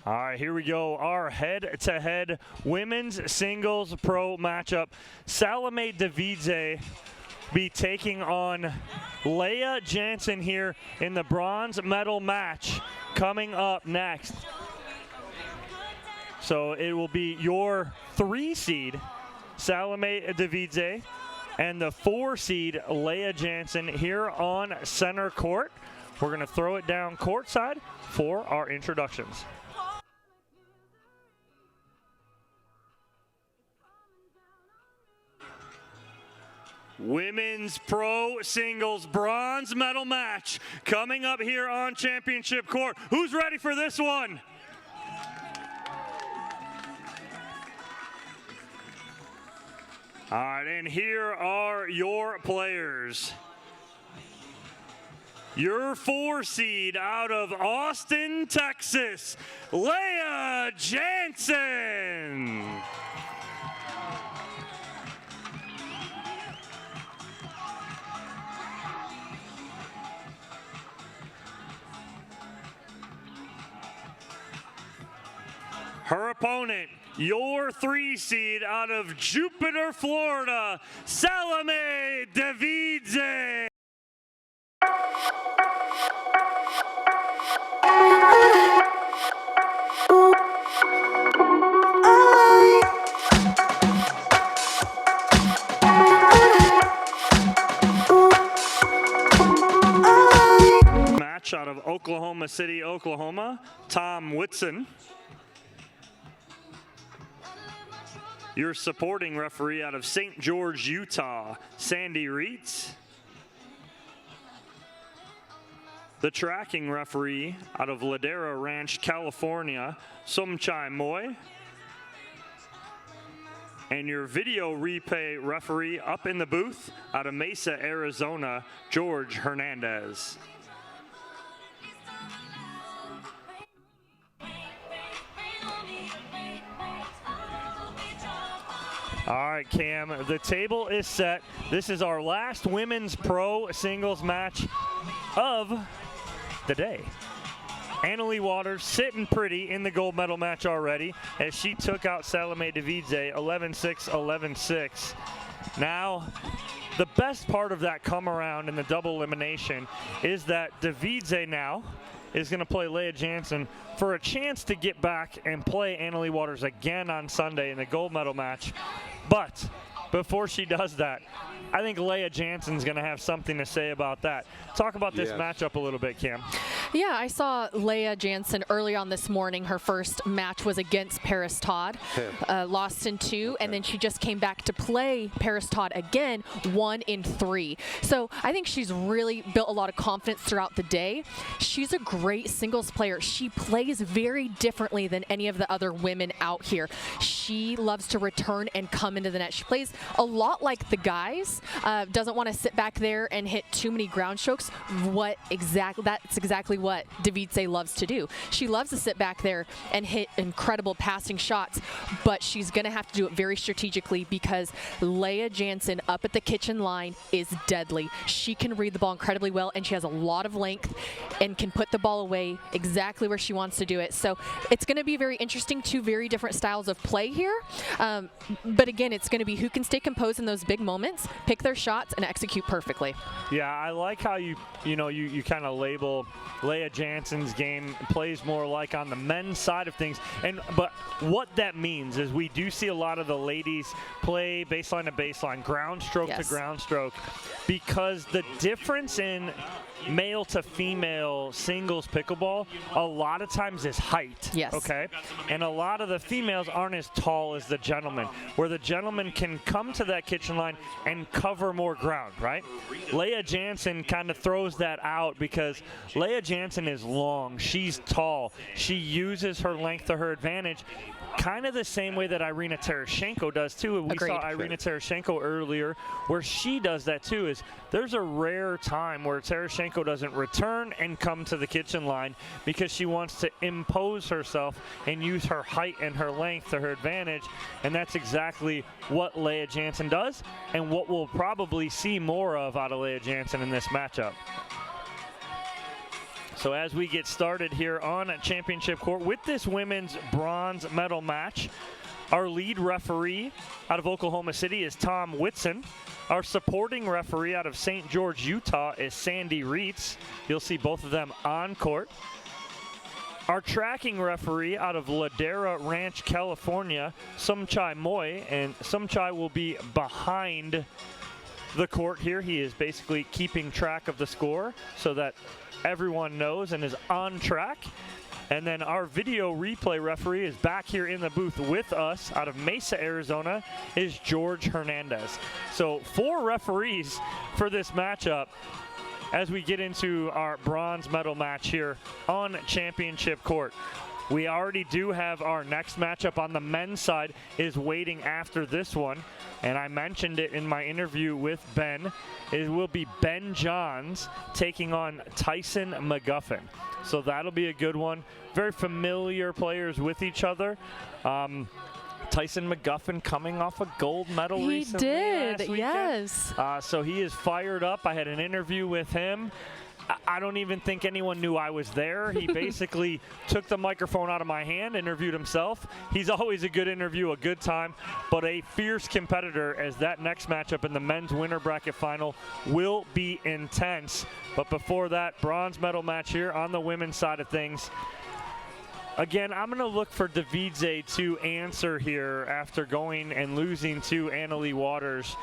All right, here we go. Our head-to-head women's singles pro matchup. Salome Devidze be taking on Leah Jansen here in the bronze medal match coming up next. So it will be your 3 seed, Salome Devidze, and the 4 seed, Leah Jansen, here on center court. We're going to throw it down courtside for our introductions. Women's pro singles bronze medal match coming up here on championship court. Who's ready for this one? All right, and here are your players. Your 4 seed out of Austin, Texas, Leah Jansen. Her opponent, your 3 seed out of Jupiter, Florida, Salome Devidze. Match out of Oklahoma City, Oklahoma, Tom Whitson. Your supporting referee out of St. George, Utah, Sandy Reitz. The tracking referee out of Ladera Ranch, California, Somchai Moy. And your video replay referee up in the booth out of Mesa, Arizona, George Hernandez. All right, Cam, the table is set. This is our last women's pro singles match of the day. Annalie Waters sitting pretty in the gold medal match already as she took out Salome Devidze 11-6, 11-6. Now, the best part of that come around in the double elimination is that Devidze now is going to play Leah Jansen for a chance to get back and play Annalie Waters again on Sunday in the gold medal match. But before she does that, I think Leah Jansen's going to have something to say about that. Talk about this matchup a little bit, Cam. Yeah, I saw Leah Jansen early on this morning. Her first match was against Paris Todd, lost in 2, and then she just came back to play Paris Todd again, 1 in 3. So I think she's really built a lot of confidence throughout the day. She's a great singles player. She plays very differently than any of the other women out here. She loves to return and come into the net. She plays a lot like the guys. Doesn't want to sit back there and hit too many ground strokes. That's exactly what Devidze loves to do. She loves to sit back there and hit incredible passing shots, but she's going to have to do it very strategically because Leah Jansen up at the kitchen line is deadly. She can read the ball incredibly well, and she has a lot of length and can put the ball away exactly where she wants to do it. So it's going to be very interesting, 2 very different styles of play here. But again, it's going to be who can stay composed in those big moments, pick their shots, and execute perfectly. Yeah, I like how you kind of label Leah Jansen's game plays more like on the men's side of things. But what that means is we do see a lot of the ladies play baseline to baseline, ground stroke to ground stroke, because the difference in male to female singles pickleball a lot of times is height. Yes. Okay. And a lot of the females aren't as tall as the gentlemen, where the gentleman can come to that kitchen line and cover more ground, right? Leah Jansen kind of throws that out because Leah Jansen is long. She's tall. She uses her length to her advantage. Kind of the same way that Irina Tereshchenko does too. We saw Irina Tereshchenko earlier where she does that too. Is there's a rare time where Tereshchenko doesn't return and come to the kitchen line because she wants to impose herself and use her height and her length to her advantage, and that's exactly what Leah Jansen does and what we'll probably see more of out of Leah Jansen in this matchup. So as we get started here on championship court with this women's bronze medal match, our lead referee out of Oklahoma City is Tom Whitson. Our supporting referee out of St. George, Utah is Sandy Reitz. You'll see both of them on court. Our tracking referee out of Ladera Ranch, California, Sumchai Moy, and Sumchai will be behind the court here. He is basically keeping track of the score so that everyone knows and is on track. And then our video replay referee is back here in the booth with us out of Mesa, Arizona, is George Hernandez. So 4 referees for this matchup as we get into our bronze medal match here on championship court. We already do have our next matchup on the men's side is waiting after this one. And I mentioned it in my interview with Ben. It will be Ben Johns taking on Tyson McGuffin. So that'll be a good one. Very familiar players with each other. Tyson McGuffin coming off a gold medal recently. He did, last weekend. yes. So he is fired up. I had an interview with him. I don't even think anyone knew I was there. He basically took the microphone out of my hand, interviewed himself. He's always a good interview, a good time, but a fierce competitor, as that next matchup in the men's winter bracket final will be intense. But before that, bronze medal match here on the women's side of things. Again, I'm going to look for Devidze to answer here after going and losing to Annalie Waters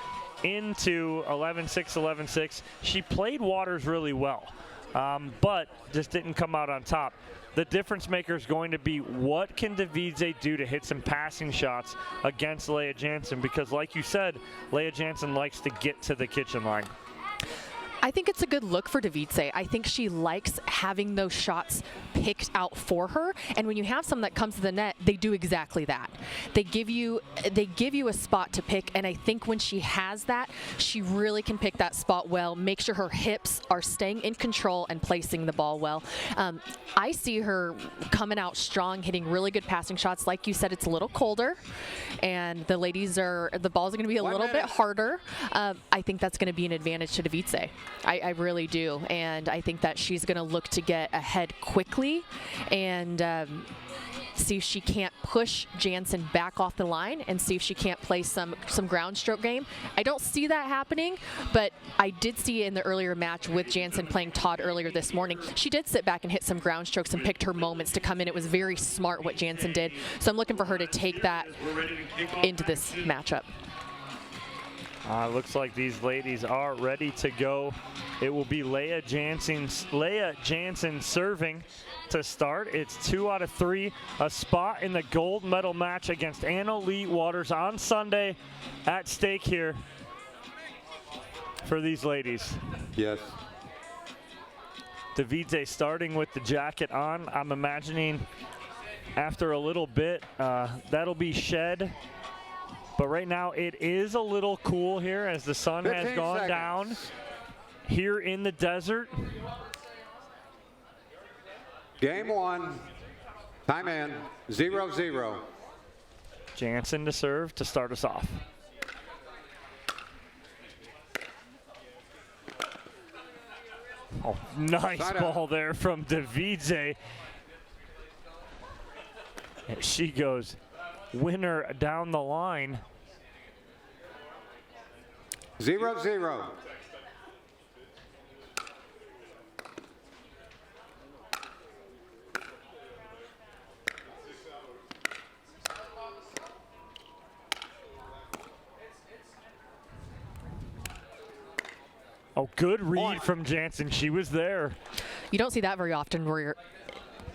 into 11-6, 11-6. She played Waters really well, but just didn't come out on top. The difference maker is going to be what can Devidze do to hit some passing shots against Leah Jansen, because like you said, Leah Jansen likes to get to the kitchen line. I think it's a good look for Devidze. I think she likes having those shots picked out for her. And when you have someone that comes to the net, they do exactly that. They give you a spot to pick. And I think when she has that, she really can pick that spot well, make sure her hips are staying in control and placing the ball well. I see her coming out strong, hitting really good passing shots. Like you said, it's a little colder, and the balls are going to be a little bit harder. I think that's going to be an advantage to Devidze. I really do, and I think that she's going to look to get ahead quickly and see if she can't push Jansen back off the line and see if she can't play some ground stroke game. I don't see that happening, but I did see in the earlier match with Jansen playing Todd earlier this morning, she did sit back and hit some ground strokes and picked her moments to come in. It was very smart what Jansen did, so I'm looking for her to take that into this matchup. Looks like these ladies are ready to go. It will be Leah Jansen serving to start. It's 2 out of 3, a spot in the gold medal match against Annalie Waters on Sunday at stake here for these ladies. Yes. Devidze starting with the jacket on. I'm imagining after a little bit that'll be shed. But right now it is a little cool here as the sun has gone down here in the desert. Game 1, time in, 0-0. Jansen to serve to start us off. Oh, nice ball there from Devidze. And she goes winner down the line. 0-0. Oh, good read from Jansen. She was there. You don't see that very often where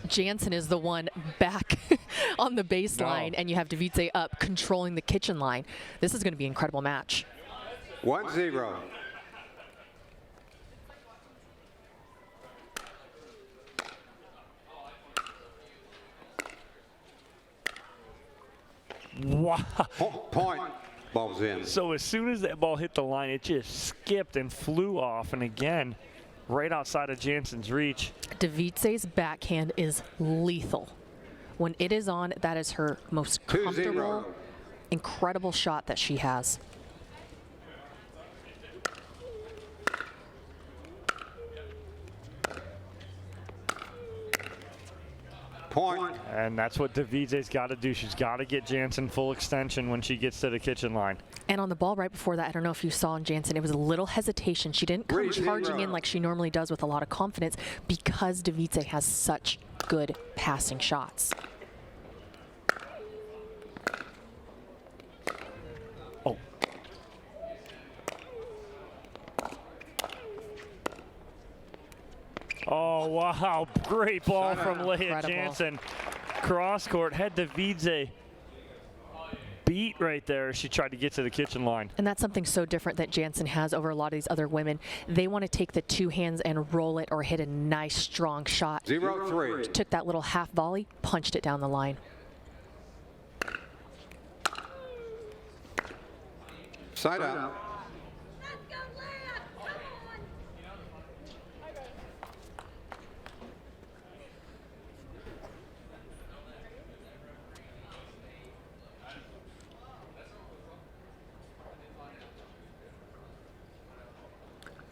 Jansen is the one back on the baseline and you have Devidze up controlling the kitchen line. This is going to be an incredible match. 1-0. Wow. Point. Ball's in. So as soon as that ball hit the line, it just skipped and flew off. And again, right outside of Jansen's reach. Devidze's backhand is lethal. When it is on, that is her most comfortable, incredible shot that she has. Point. And that's what Devidze's got to do. She's got to get Jansen full extension when she gets to the kitchen line. And on the ball right before that, I don't know if you saw on Jansen, it was a little hesitation. She didn't come charging in like she normally does with a lot of confidence because Devidze has such good passing shots. Oh. Oh, wow. Great ball from Leah Incredible. Jansen. Cross court, had Devidze beat right there. She tried to get to the kitchen line. And that's something so different that Jansen has over a lot of these other women. They want to take the two hands and roll it or hit a nice, strong shot. 0-3. Took that little half volley, punched it down the line. Side out. Let's go, Leah! Come on!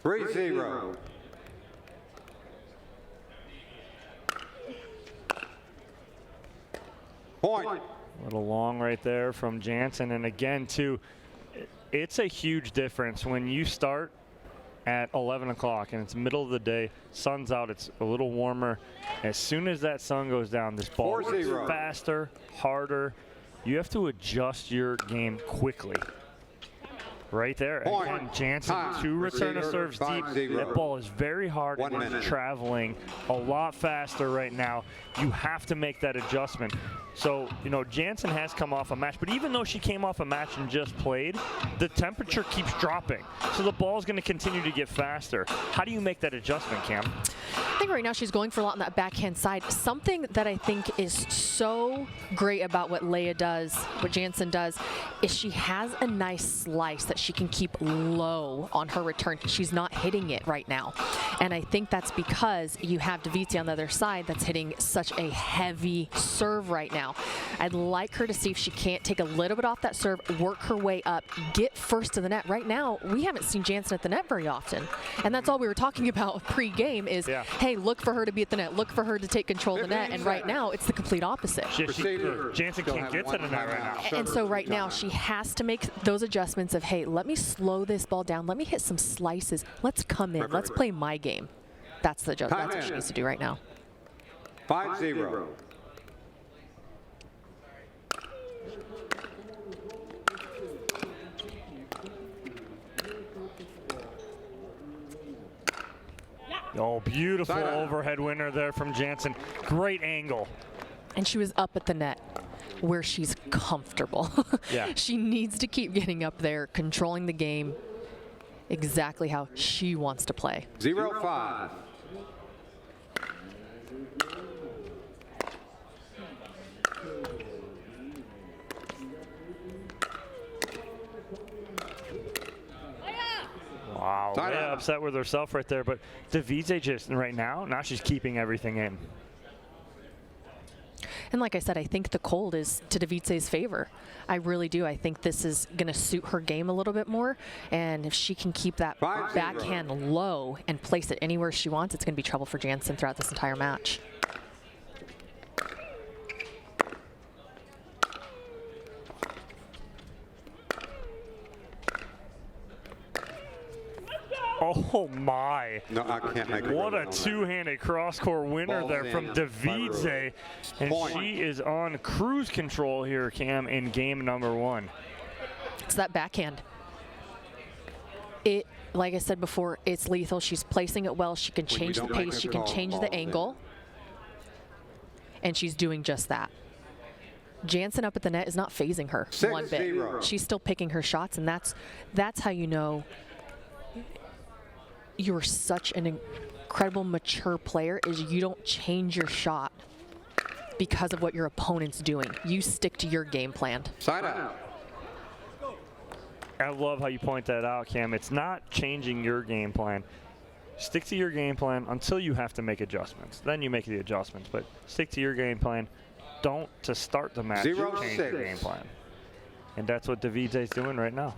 3-0. Point. A little long right there from Jansen. And again, too, it's a huge difference when you start at 11 o'clock and it's middle of the day, sun's out, it's a little warmer. As soon as that sun goes down, this ball gets 4-0. faster, harder. You have to adjust your game quickly. Right there. Point. Again, Jansen, Time. 2 return of Receiver, serves deep. 5-0. That ball is very hard 1 and it's minute. traveling a lot faster right now. You have to make that adjustment. So, you know, Jansen has come off a match, but even though she came off a match and just played, the temperature keeps dropping. So the ball's going to continue to get faster. How do you make that adjustment, Cam? I think right now she's going for a lot on that backhand side. Something that I think is so great about what Leah does, what Jansen does, is she has a nice slice that she can keep low on her return. She's not hitting it right now. And I think that's because you have Devidze on the other side that's hitting such a heavy serve right now. I'd like her to see if she can't take a little bit off that serve, work her way up, get first to the net. Right now, we haven't seen Jansen at the net very often. And that's all we were talking about pre-game is, hey, look for her to be at the net, look for her to take control of the net. And right now, it's the complete opposite. Jansen can't get to the net right now. And so right now, she has to make those adjustments of, hey, let me slow this ball down. Let me hit some slices. Let's come in. Let's play my game. That's the job. That's what she needs to do right now. 5-0. Oh, beautiful overhead winner there from Jansen. Great angle. And she was up at the net where she's comfortable. Yeah. She needs to keep getting up there, controlling the game exactly how she wants to play. 0-5. Wow, Side Leah out. upset with herself right there, but Devidze just right now she's keeping everything in. And like I said, I think the cold is to Devidze's favor. I really do. I think this is going to suit her game a little bit more. And if she can keep that 5-0. backhand low and place it anywhere she wants, it's going to be trouble for Jansen throughout this entire match. Oh my. No, I can't make it. What a two-handed cross-court winner Ball's there in from by Devidze. rule. And Point. she is on cruise control here, Cam, in game number 1. It's that backhand. It, like I said before, it's lethal. She's placing it well. She can When you change the don't like pace. it She at can all, change the ball's in. angle. And she's doing just that. Jansen up at the net is not phasing her one bit. 6-0. She's still picking her shots, and that's how you know you're such an incredible mature player, is you don't change your shot because of what your opponent's doing. You stick to your game plan. Side out. I love how you point that out, Cam. It's not changing your game plan. Stick to your game plan until you have to make adjustments. Then you make the adjustments, but stick to your game plan. Don't, to start the match, change your 0-6. game plan. And that's what Devidze's doing right now.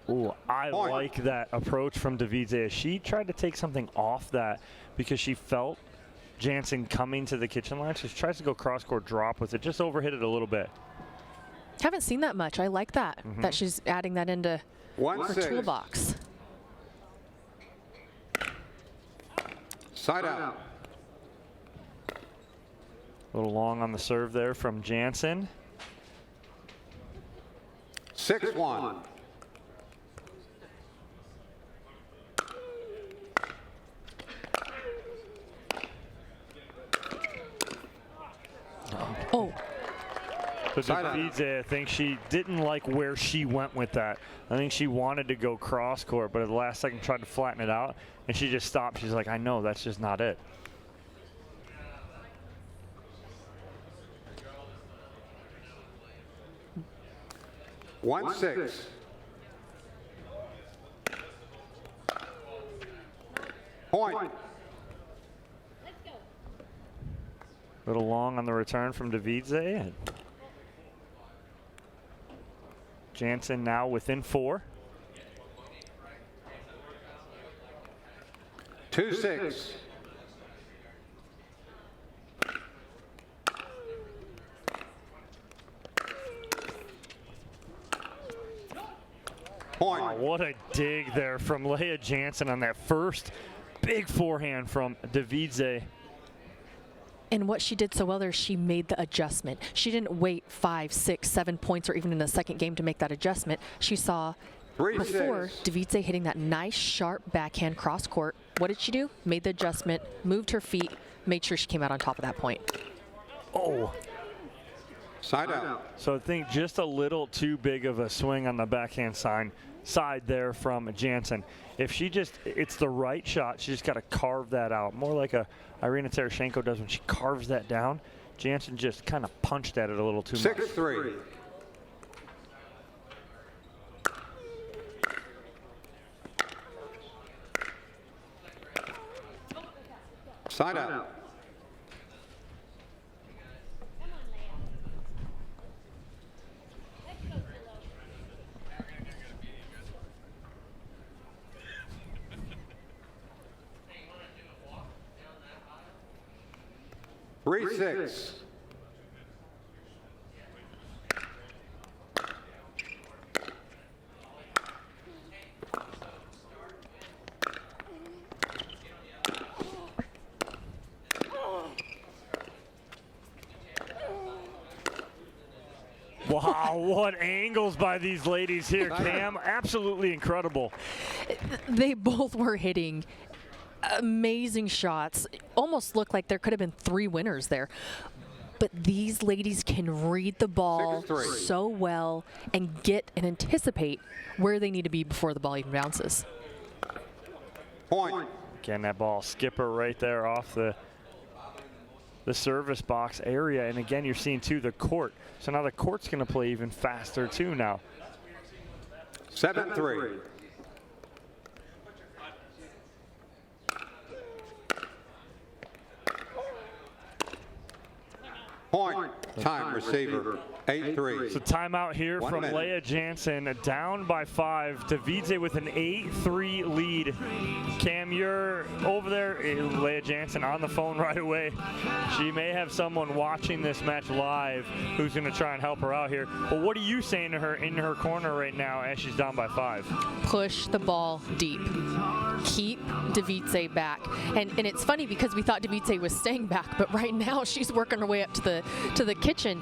Ooh, I Point. like that approach from Devidze. She tried to take something off that because she felt Jansen coming to the kitchen line. She tries to go cross-court drop with it, just overhit it a little bit. Haven't seen that much. I like that, that she's adding that into her 1-6. toolbox. Side out. A little long on the serve there from Jansen. 6-1. Oh, But Side out. Devidze, I think she didn't like where she went with that. I think she wanted to go cross court, but at the last second tried to flatten it out, and she just stopped. She's like, I know, that's just not it. One six. Point. A little long on the return from Devidze. And Jansen now within 4. 2-6. Point. What a dig there from Leah Jansen on that first big forehand from Devidze. and what she did so well there, she made the adjustment. She didn't wait 5, 6, 7 points or even in the second game to make that adjustment. She saw 3-6. before Devidze hitting that nice, sharp backhand cross court. What did she do? Made the adjustment, moved her feet, made sure she came out on top of that point. Oh, Side out. so I think just a little too big of a swing on the backhand side there from Jansen. If she just, it's the right shot, she just got to carve that out. More like a Irina Tereshchenko does when she carves that down. Jansen just kind of punched at it a little too much. 6-3. Side out. Three six. Wow, what angles by these ladies here, Cam. Absolutely incredible. They both were hitting amazing shots. Almost looked like there could have been 3 winners there. But these ladies can read the ball 6-3. so well and get and anticipate where they need to be before the ball even bounces. Point. Again, that ball skipper right there off the service box area. And again, you're seeing too the court. So now the court's going to play even faster too now. 7-3. Point. Time receiver. 8-3. So timeout here 1 from minute. Leah Jansen, down by 5. Devidze with an 8-3 lead. Cam, you're over there. Leah Jansen on the phone right away. She may have someone watching this match live who's going to try and help her out here. But what are you saying to her in her corner right now as she's down by 5? Push the ball deep. Keep Devidze back. And it's funny because we thought Devidze was staying back, but right now she's working her way up to the kitchen,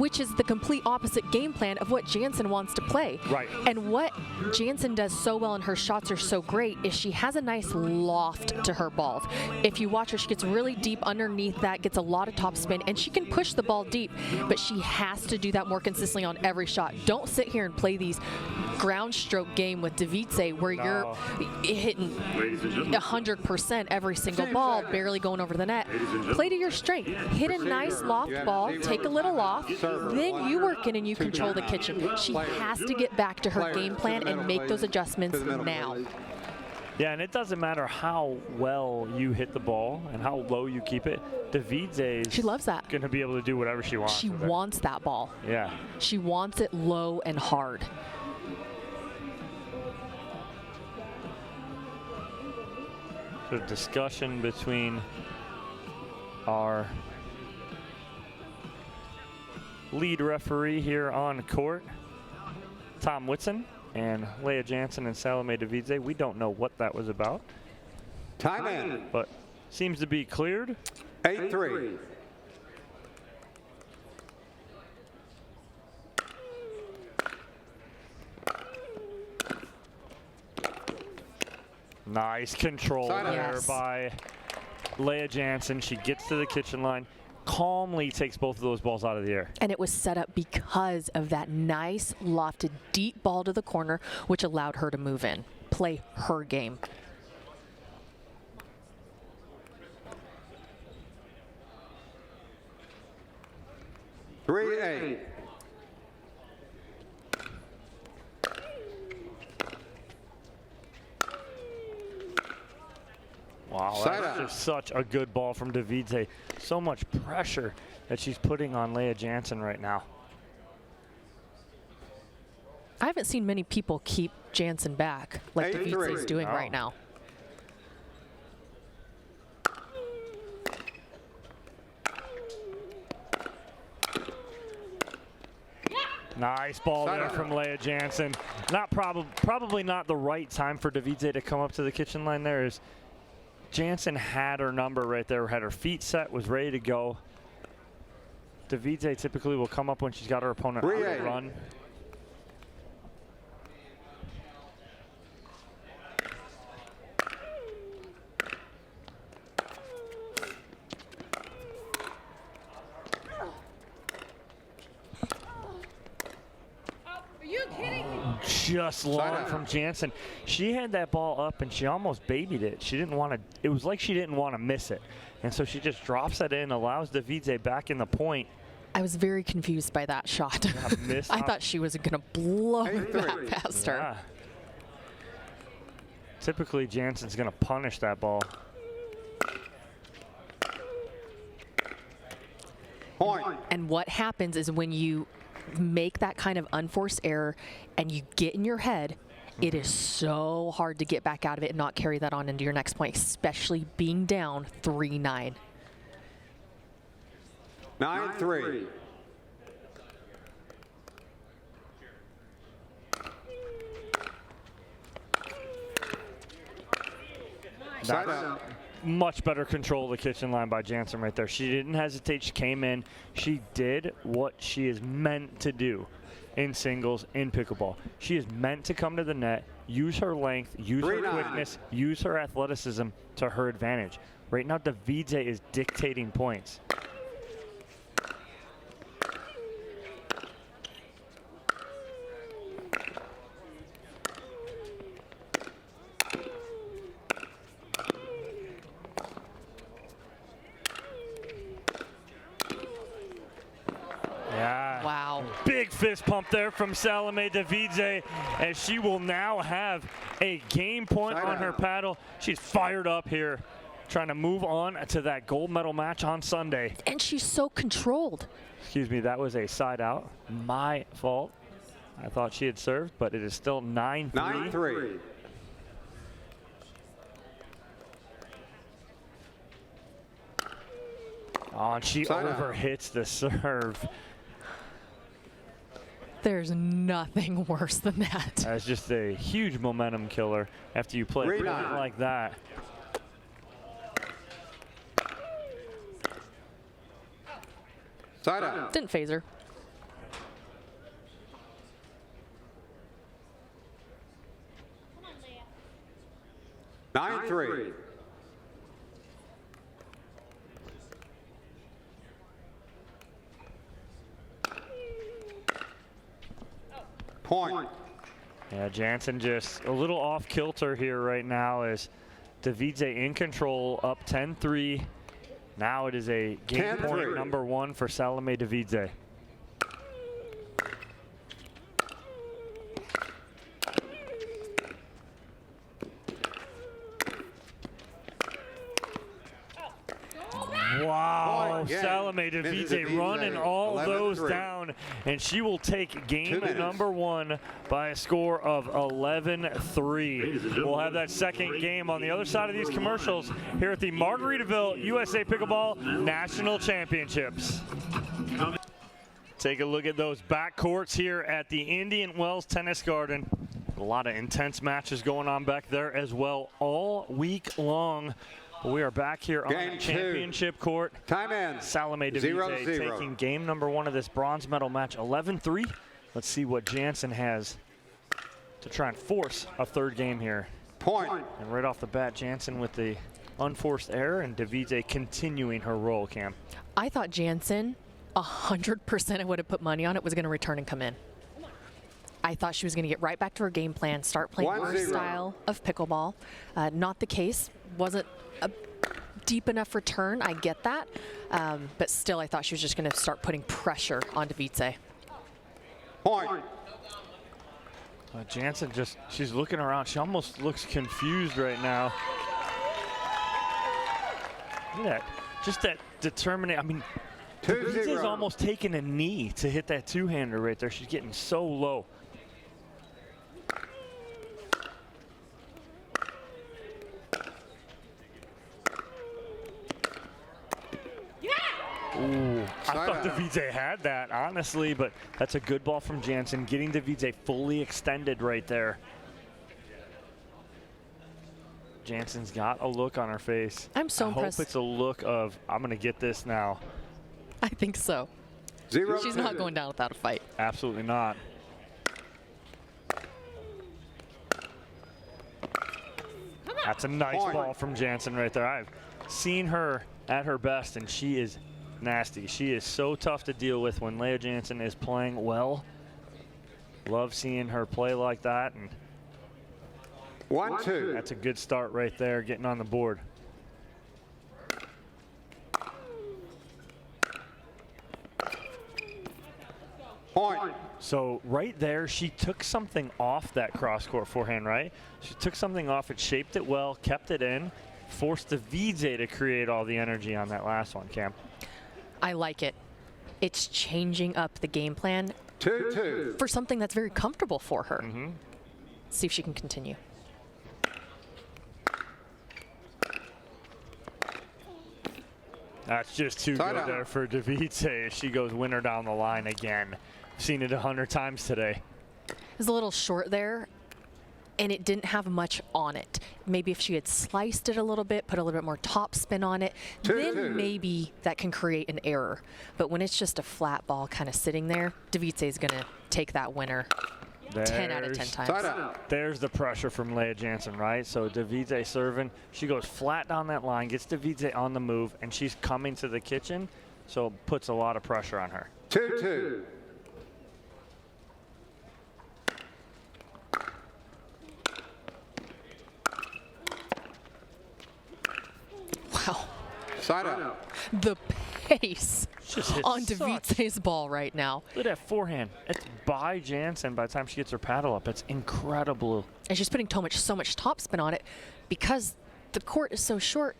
which is the complete opposite game plan of what Jansen wants to play. Right. And what Jansen does so well and her shots are so great is she has a nice loft to her balls. If you watch her, she gets really deep underneath that, gets a lot of top spin, and she can push the ball deep, but she has to do that more consistently on every shot. Don't sit here and play these ground stroke game with Devidze where you're hitting 100% every single ball, barely going over the net. Play to your strength. Hit a nice loft ball, take a little off, then you work in and you control the kitchen. She has to get back to her game plan and make those adjustments now. Yeah, and it doesn't matter how well you hit the ball and how low you keep it. Devidze She loves that. going to be able to do whatever she wants. She with it. wants that ball. Yeah. She wants it low and hard. sort of discussion between our lead referee here on court, Tom Whitson, and Leah Jansen and Salome Devidze. We don't know what that was about. Time in. But seems to be cleared. 8-3. Nice control Side there Yes. by Leah Jansen. She gets to the kitchen line, calmly takes both of those balls out of the air. And it was set up because of that nice lofted deep ball to the corner, which allowed her to move in, play her game. Three, 8. Wow, Side that's out. just such a good ball from Devidze. So much pressure that she's putting on Leah Jansen right now. I haven't seen many people keep Jansen back like 8-3. Devidze is doing No. right now. Nice ball Side there out. from Leah Jansen. Not probably not the right time for Devidze to come up to the kitchen line there. As Jansen had her number right there, had her feet set, was ready to go. Devidze typically will come up when she's got her opponent on the 3-8. run. Are you kidding me? Just long out. from Jansen. She had that ball up and she almost babied it. She didn't want to, it was like she didn't want to miss it. And so she just drops it in, allows Devidze back in the point. I was very confused by that shot. missed I op- thought she was going to blow 8-3. that past her. Yeah. Typically, Jansen's going to punish that ball. Point. And what happens is when you make that kind of unforced error and you get in your head, it is so hard to get back out of it and not carry that on into your next point, especially being down 3-9. 9-3. Side out. Much better control of the kitchen line by Jansen right there. She didn't hesitate. She came in. She did what she is meant to do in singles, in pickleball. She is meant to come to the net, use her length, use her 3-9. quickness, use her athleticism to her advantage. Right now, Devidze is dictating points. Yeah. Wow. Big fist pump there from Salome Devidze, as she will now have a game point Side on her out. paddle. She's fired up here, trying to move on to that gold medal match on Sunday. And she's so controlled. Excuse me, that was a side out. My fault. I thought she had served, but it is still 9-3. 9-3. Oh, and she Side out. overhits the serve. There's nothing worse than that. That's just a huge momentum killer after you play Three brilliant nine. like that. Side out. Didn't phase her. Come on, Leah. 9-3. Point. Yeah, Jansen just a little off kilter here right now as Devidze in control, up 10-3. Now it is a game 10-3. point number 1 for Salome Devidze. Wow, again. Salome Misses Devidze running all 11-3. those down, and she will take game number 1 by a score of 11-3. We'll have that second game on the other side of these commercials here at the Margaritaville USA Pickleball National Championships. Take a look at those backcourts here at the Indian Wells Tennis Garden. A lot of intense matches going on back there as well all week long. We are back here on the championship court. Time ends. Salome Devidze taking game number 1 of this bronze medal match, 11-3. Let's see what Jansen has to try and force a third game here. Point. And right off the bat, Jansen with the unforced error, and Devidze continuing her roll, Cam. I thought Jansen, 100% I would have put money on it, was going to return and come in. I thought she was going to get right back to her game plan, start playing her style of pickleball. Not the case. Wasn't a deep enough return. I get that. But still, I thought she was just going to start putting pressure on Devidze. Point. Jansen she's looking around. She almost looks confused right now. Look at that. Just that determination. I mean, Devidze's almost taking a knee to hit that two-hander right there. She's getting so low. Ooh, I thought Devidze had that, honestly, but that's a good ball from Jansen, getting Devidze fully extended right there. Jansen's got a look on her face. I'm so impressed. I hope it's a look of, I'm going to get this now. I think so. She's not going down without a fight. Absolutely not. That's a nice ball from Jansen right there. I've seen her at her best, and she is nasty. She is so tough to deal with when Leah Jansen is playing well. Love seeing her play like that. And 1-2. That's a good start right there, getting on the board. Point. So right there, she took something off that cross-court forehand, right? She took something off it, shaped it well, kept it in, forced Devidze to create all the energy on that last one, Cam. I like it. It's changing up the game plan 2-2. for something that's very comfortable for her. See if she can continue. That's just too good there for Devidze. She goes winner down the line again. Seen it 100 times today. It was a little short there, and it didn't have much on it. Maybe if she had sliced it a little bit, put a little bit more top spin on it, then maybe that can create an error. But when it's just a flat ball kind of sitting there, Devidze is going to take that winner 10 out of 10 times. There's the pressure from Leah Jansen, right? So Devidze serving. She goes flat down that line, gets Devidze on the move, and she's coming to the kitchen, so puts a lot of pressure on her. 2-2. Wow. Side up. The pace on such. Devidze's ball right now. Look at that forehand. It's by Jansen by the time she gets her paddle up. It's incredible. And she's putting so much top spin on it because the court is so short.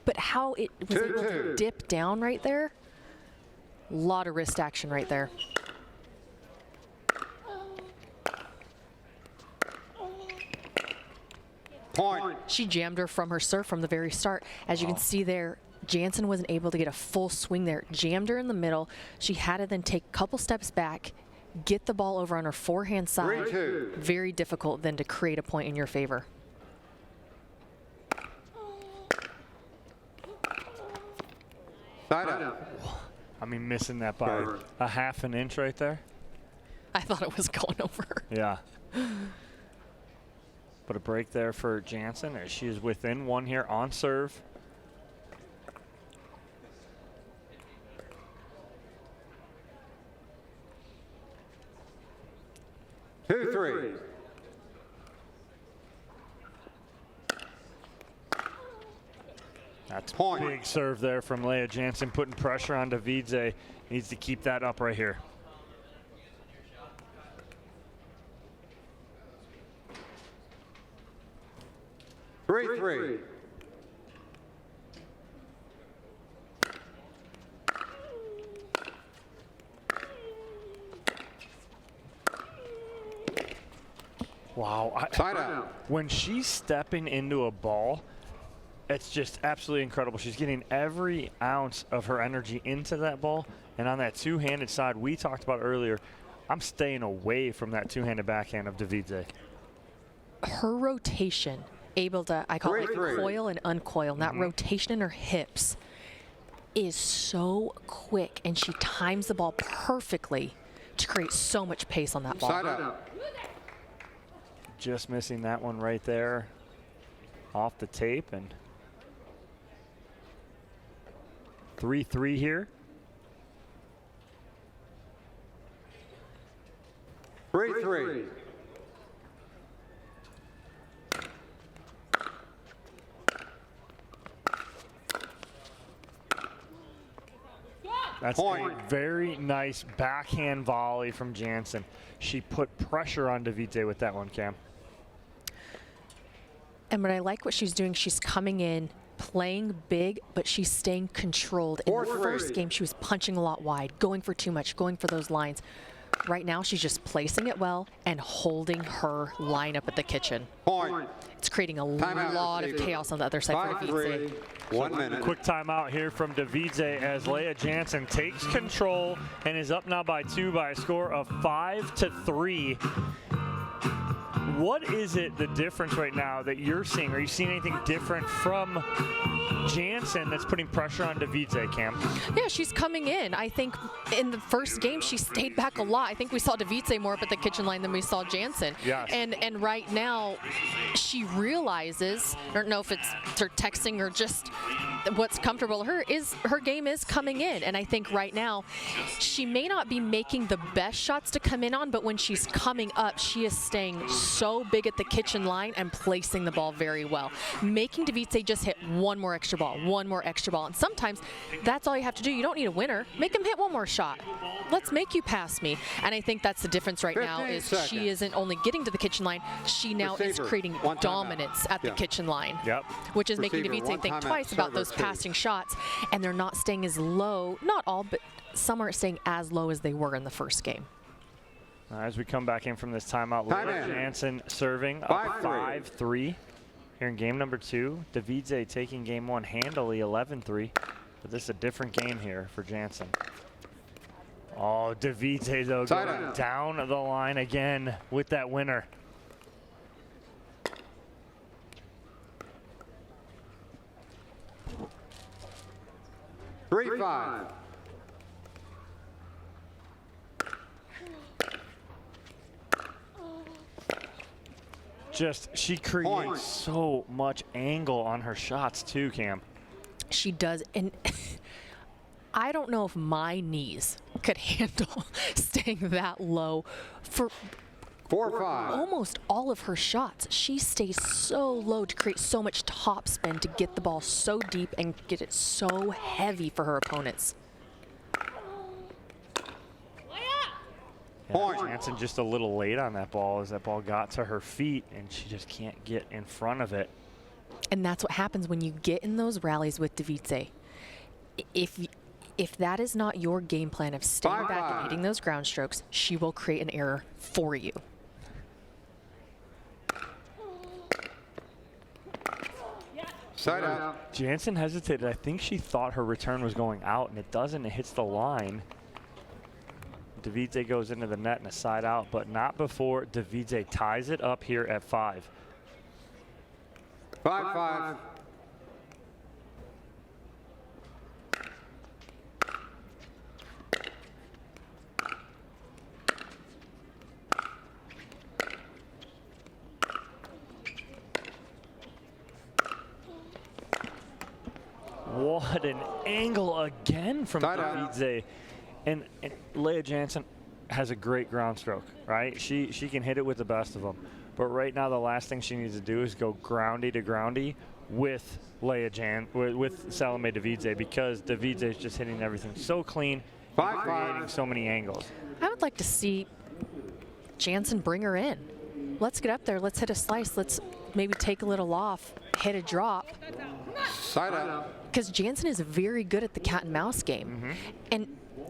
But how it was able to dip down right there, a lot of wrist action right there. Point. She jammed her from her serve from the very start. As you can see there, Jansen wasn't able to get a full swing there. Jammed her in the middle. She had to then take a couple steps back, get the ball over on her forehand side. 3-2. Very difficult then to create a point in your favor. Side up. I mean, missing that by a half an inch right there. I thought it was going over. Yeah. But a break there for Jansen as she is within one here on serve. Two, three. That's Point. big serve there from Leah Jansen, putting pressure on Devidze. Needs to keep that up right here. Three, three. Wow. Side out. When she's stepping into a ball, it's just absolutely incredible. She's getting every ounce of her energy into that ball. And on that two-handed side we talked about earlier, I'm staying away from that two-handed backhand of Devidze. Her rotation, able to, I call it 3-3. coil and uncoil, and that rotation in her hips is so quick, and she times the ball perfectly to create so much pace on that ball. Side out. Just missing that one right there off the tape. And 3-3 here. 3-3. That's Point. a very nice backhand volley from Jansen. She put pressure on Devidze with that one, Cam. And what I like what she's doing, she's coming in, playing big, but she's staying controlled. In the 4-3. first game, she was punching a lot wide, going for too much, going for those lines. Right now, she's just placing it well and holding her line up at the kitchen. Point. It's creating a Timeout, lot of receiver. chaos on the other side for 5-3. Devidze. 1 minute. Quick timeout here from Devidze as Leah Jansen takes control and is up now by 2 by a score of 5-3. What is it, the difference right now that you're seeing? Are you seeing anything different from Jansen that's putting pressure on Devidze, Cam? Yeah, she's coming in. I think in the first game, she stayed back a lot. I think we saw Devidze more up at the kitchen line than we saw Jansen. Yes. And right now, she realizes, I don't know if it's her texting or just what's comfortable to her, is her game is coming in. And I think right now, she may not be making the best shots to come in on, but when she's coming up, she is staying so big at the kitchen line and placing the ball very well, making Devidze just hit one more extra ball. And sometimes that's all you have to do. You don't need a winner. Make him hit one more shot. Let's make you pass me. And I think that's the difference right now 15 is seconds. she isn't only getting to the kitchen line, she now is Receiver, creating one timeout. dominance at the Yeah. kitchen line. Yep. Which is making Receiver, Devidze one think timeout, twice about server those 2. passing shots, and they're not staying as low, not all, but some aren't staying as low as they were in the first game. As we come back in from this timeout, Time Leah in. Jansen serving up 5-3. 5-3 here in game number 2. Devidze taking game 1 handily 11-3, but this is a different game here for Jansen. Oh, Devidze though Side going out. down the line again with that winner. Three, 5. Just, she creates Point. so much angle on her shots too, Cam. She does, and I don't know if my knees could handle staying that low for 4, 5. almost all of her shots. She stays so low to create so much topspin to get the ball so deep and get it so heavy for her opponents. Yeah, Point. Jansen just a little late on that ball as that ball got to her feet and she just can't get in front of it. And that's what happens when you get in those rallies with Devidze. If that is not your game plan of staying back 5-5. and hitting those ground strokes, she will create an error for you. Side out. Jansen hesitated. I think she thought her return was going out, and it doesn't. It hits the line. Devidze goes into the net and a side out, but not before Devidze ties it up here at 5. 5, 5. What an angle again from Side out. Devidze. And Leah Jansen has a great ground stroke, right? She can hit it with the best of them. But right now, the last thing she needs to do is go groundy to groundy with with Salome Devidze, because Devidze is just hitting everything so clean, 5, creating 5. so many angles. I would like to see Jansen bring her in. Let's get up there. Let's hit a slice. Let's maybe take a little off, hit a drop. Side out. Because Jansen is very good at the cat and mouse game. And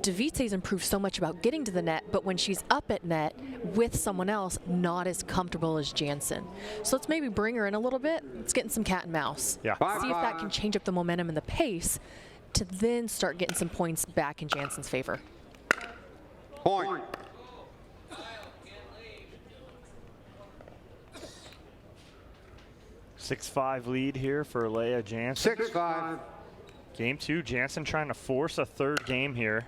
Devidze's improved so much about getting to the net, but when she's up at net with someone else, not as comfortable as Jansen. So let's maybe bring her in a little bit. Let's get in some cat and mouse. Yeah. See if that can change up the momentum and the pace to then start getting some points back in Jansen's favor. Point. Six-5 lead here for Leah Jansen. 6-5. Game 2, Jansen trying to force a third game here.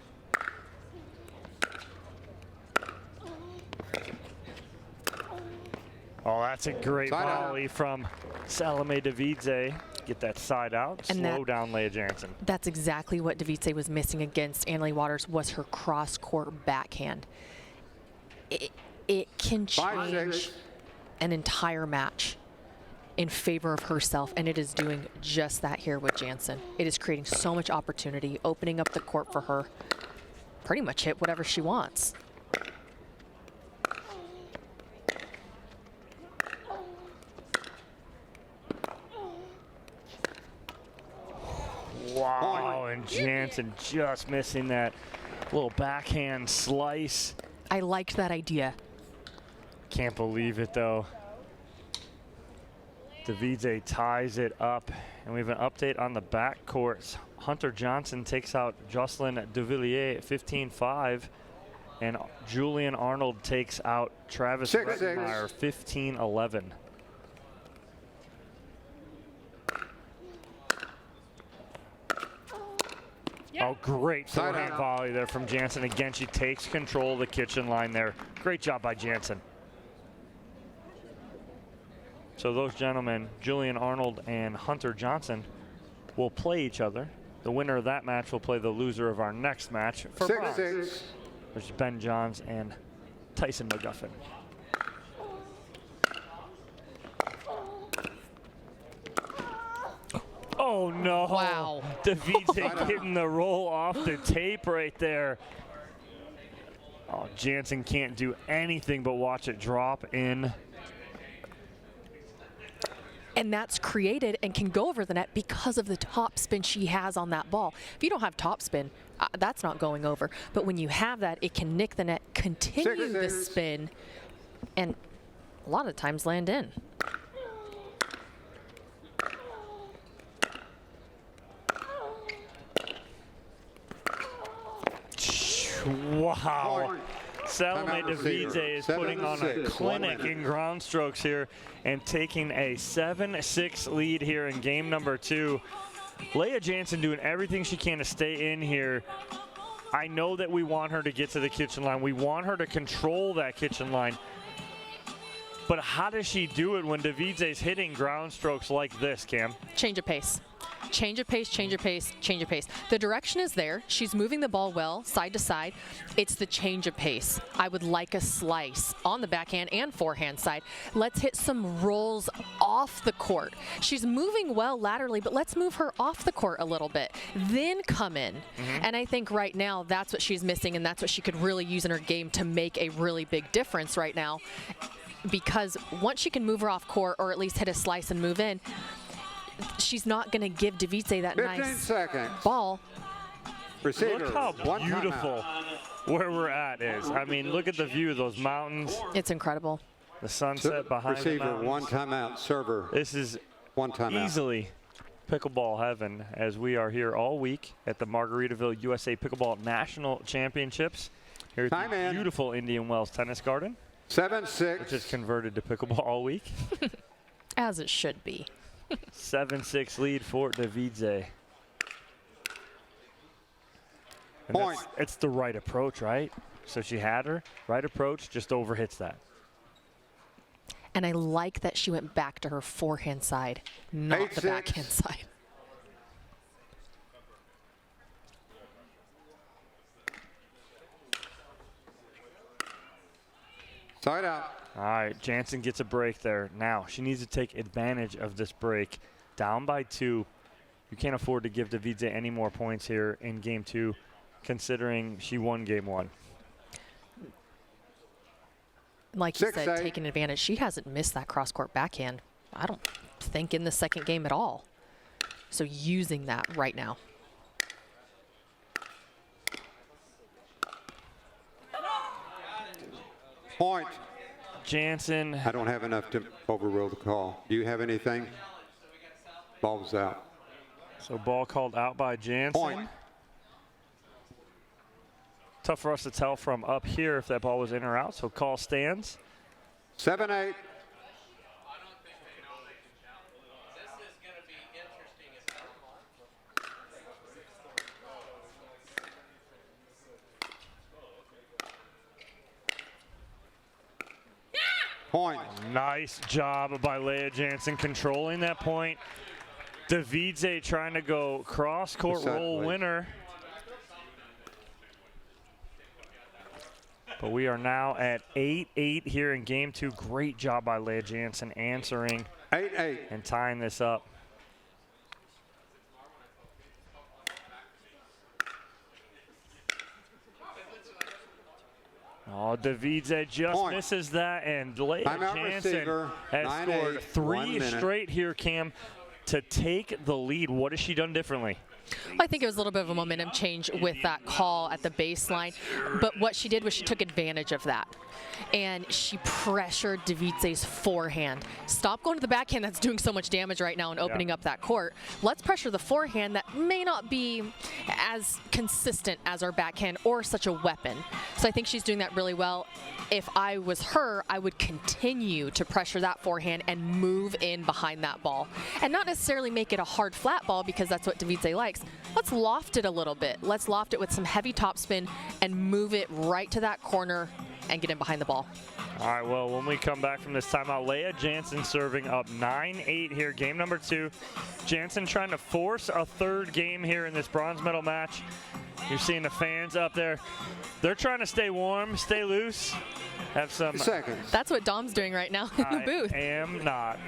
Oh, that's a great Side out. volley from Salome Devidze. Get that side out, And slow down Leah Jansen. That's exactly what Devidze was missing against Annalie Waters, was her cross-court backhand. It can 5-6. change an entire match in favor of herself, and it is doing just that here with Jansen. It is creating so much opportunity, opening up the court for her. Pretty much hit whatever she wants. Wow, and Jansen just missing that little backhand slice. I liked that idea. Can't believe it, though. Devidze ties it up, and we have an update on the backcourts. Hunter Johnson takes out Jocelyn Duvillier 15-5, and Julian Arnold takes out Travis 6-6. Rettenmeyer 15-11. Oh, great Side forehand out. volley there from Jansen. Again, she takes control of the kitchen line there. Great job by Jansen. So those gentlemen, Julian Arnold and Hunter Johnson, will play each other. The winner of that match will play the loser of our next match for bronze, 6-6. which is Ben Johns and Tyson McGuffin. Oh no! Wow. Devidze getting the roll off the tape right there. Oh, Jansen can't do anything but watch it drop in. And that's created and can go over the net because of the top spin she has on that ball. If you don't have top spin, that's not going over. But when you have that, it can nick the net, continue the 6-6. spin, and a lot of times land in. Wow. Point. Salome Timeout receiver. Devidze is putting on a 7-6. clinic in ground strokes here and taking a 7-6 lead here in game number 2. Leah Jansen doing everything she can to stay in here. I know that we want her to get to the kitchen line. We want her to control that kitchen line. But how does she do it when Devidze's hitting ground strokes like this, Cam? Change of pace. Change of pace, change of pace, change of pace. The direction is there. She's moving the ball well, side to side. It's the change of pace. I would like a slice on the backhand and forehand side. Let's hit some rolls off the court. She's moving well laterally, but let's move her off the court a little bit. Then come in. And I think right now that's what she's missing, and that's what she could really use in her game to make a really big difference right now. Because once she can move her off court or at least hit a slice and move in, she's not going to give Devidze that 15 nice seconds. ball. Receiver. Look how One timeout. beautiful where we're at is. I mean, look at the view of those mountains, It's incredible. the sunset behind the Receiver, mountains. one timeout. Server, This is one timeout. easily pickleball heaven, as we are here all week at the Margaritaville USA Pickleball National Championships here at Time the in. beautiful Indian Wells Tennis Garden, 7-6. which is converted to pickleball all week. As it should be. 7-6 lead for Devidze. And Point. it's the right approach, right? So she had her, right approach, just overhits that. And I like that she went back to her forehand side, not the 8-6. backhand side. Side out. All right, Jansen gets a break there. Now, she needs to take advantage of this break. Down by 2. You can't afford to give Devidze any more points here in game 2, considering she won game 1. Like you 6-8. said, taking advantage. She hasn't missed that cross-court backhand, I don't think, in the second game at all. So using that right now. Point. Jansen. I don't have enough to overrule the call. Do you have anything? Ball's out. So ball called out by Jansen. Point. Tough for us to tell from up here if that ball was in or out, so call stands. 7-8. Point. Nice job by Leah Jansen controlling that point. Devidze trying to go cross-court roll winner. But we are now at 8-8 here in game 2. Great job by Leah Jansen answering 8-8 and tying this up. Oh, Devidze just misses that, and Leah Jansen has scored 3 straight here, Cam, to take the lead. What has she done differently? I think it was a little bit of a momentum change with that call at the baseline, but what she did was she took advantage of that. And she pressured Devidze's forehand. Stop going to the backhand that's doing so much damage right now and opening up that court. Let's pressure the forehand that may not be as consistent as our backhand or such a weapon. So I think she's doing that really well. If I was her, I would continue to pressure that forehand and move in behind that ball. And not necessarily make it a hard flat ball because that's what Devidze likes. Let's loft it a little bit. Let's loft it with some heavy topspin and move it right to that corner and get in behind the ball. All right, well, when we come back from this timeout, Leah Jansen serving up 9-8 here, game number 2. Jansen trying to force a third game here in this bronze medal match. You're seeing the fans up there. They're trying to stay warm, stay loose, have some seconds. That's what Dom's doing right now in the booth. I am not.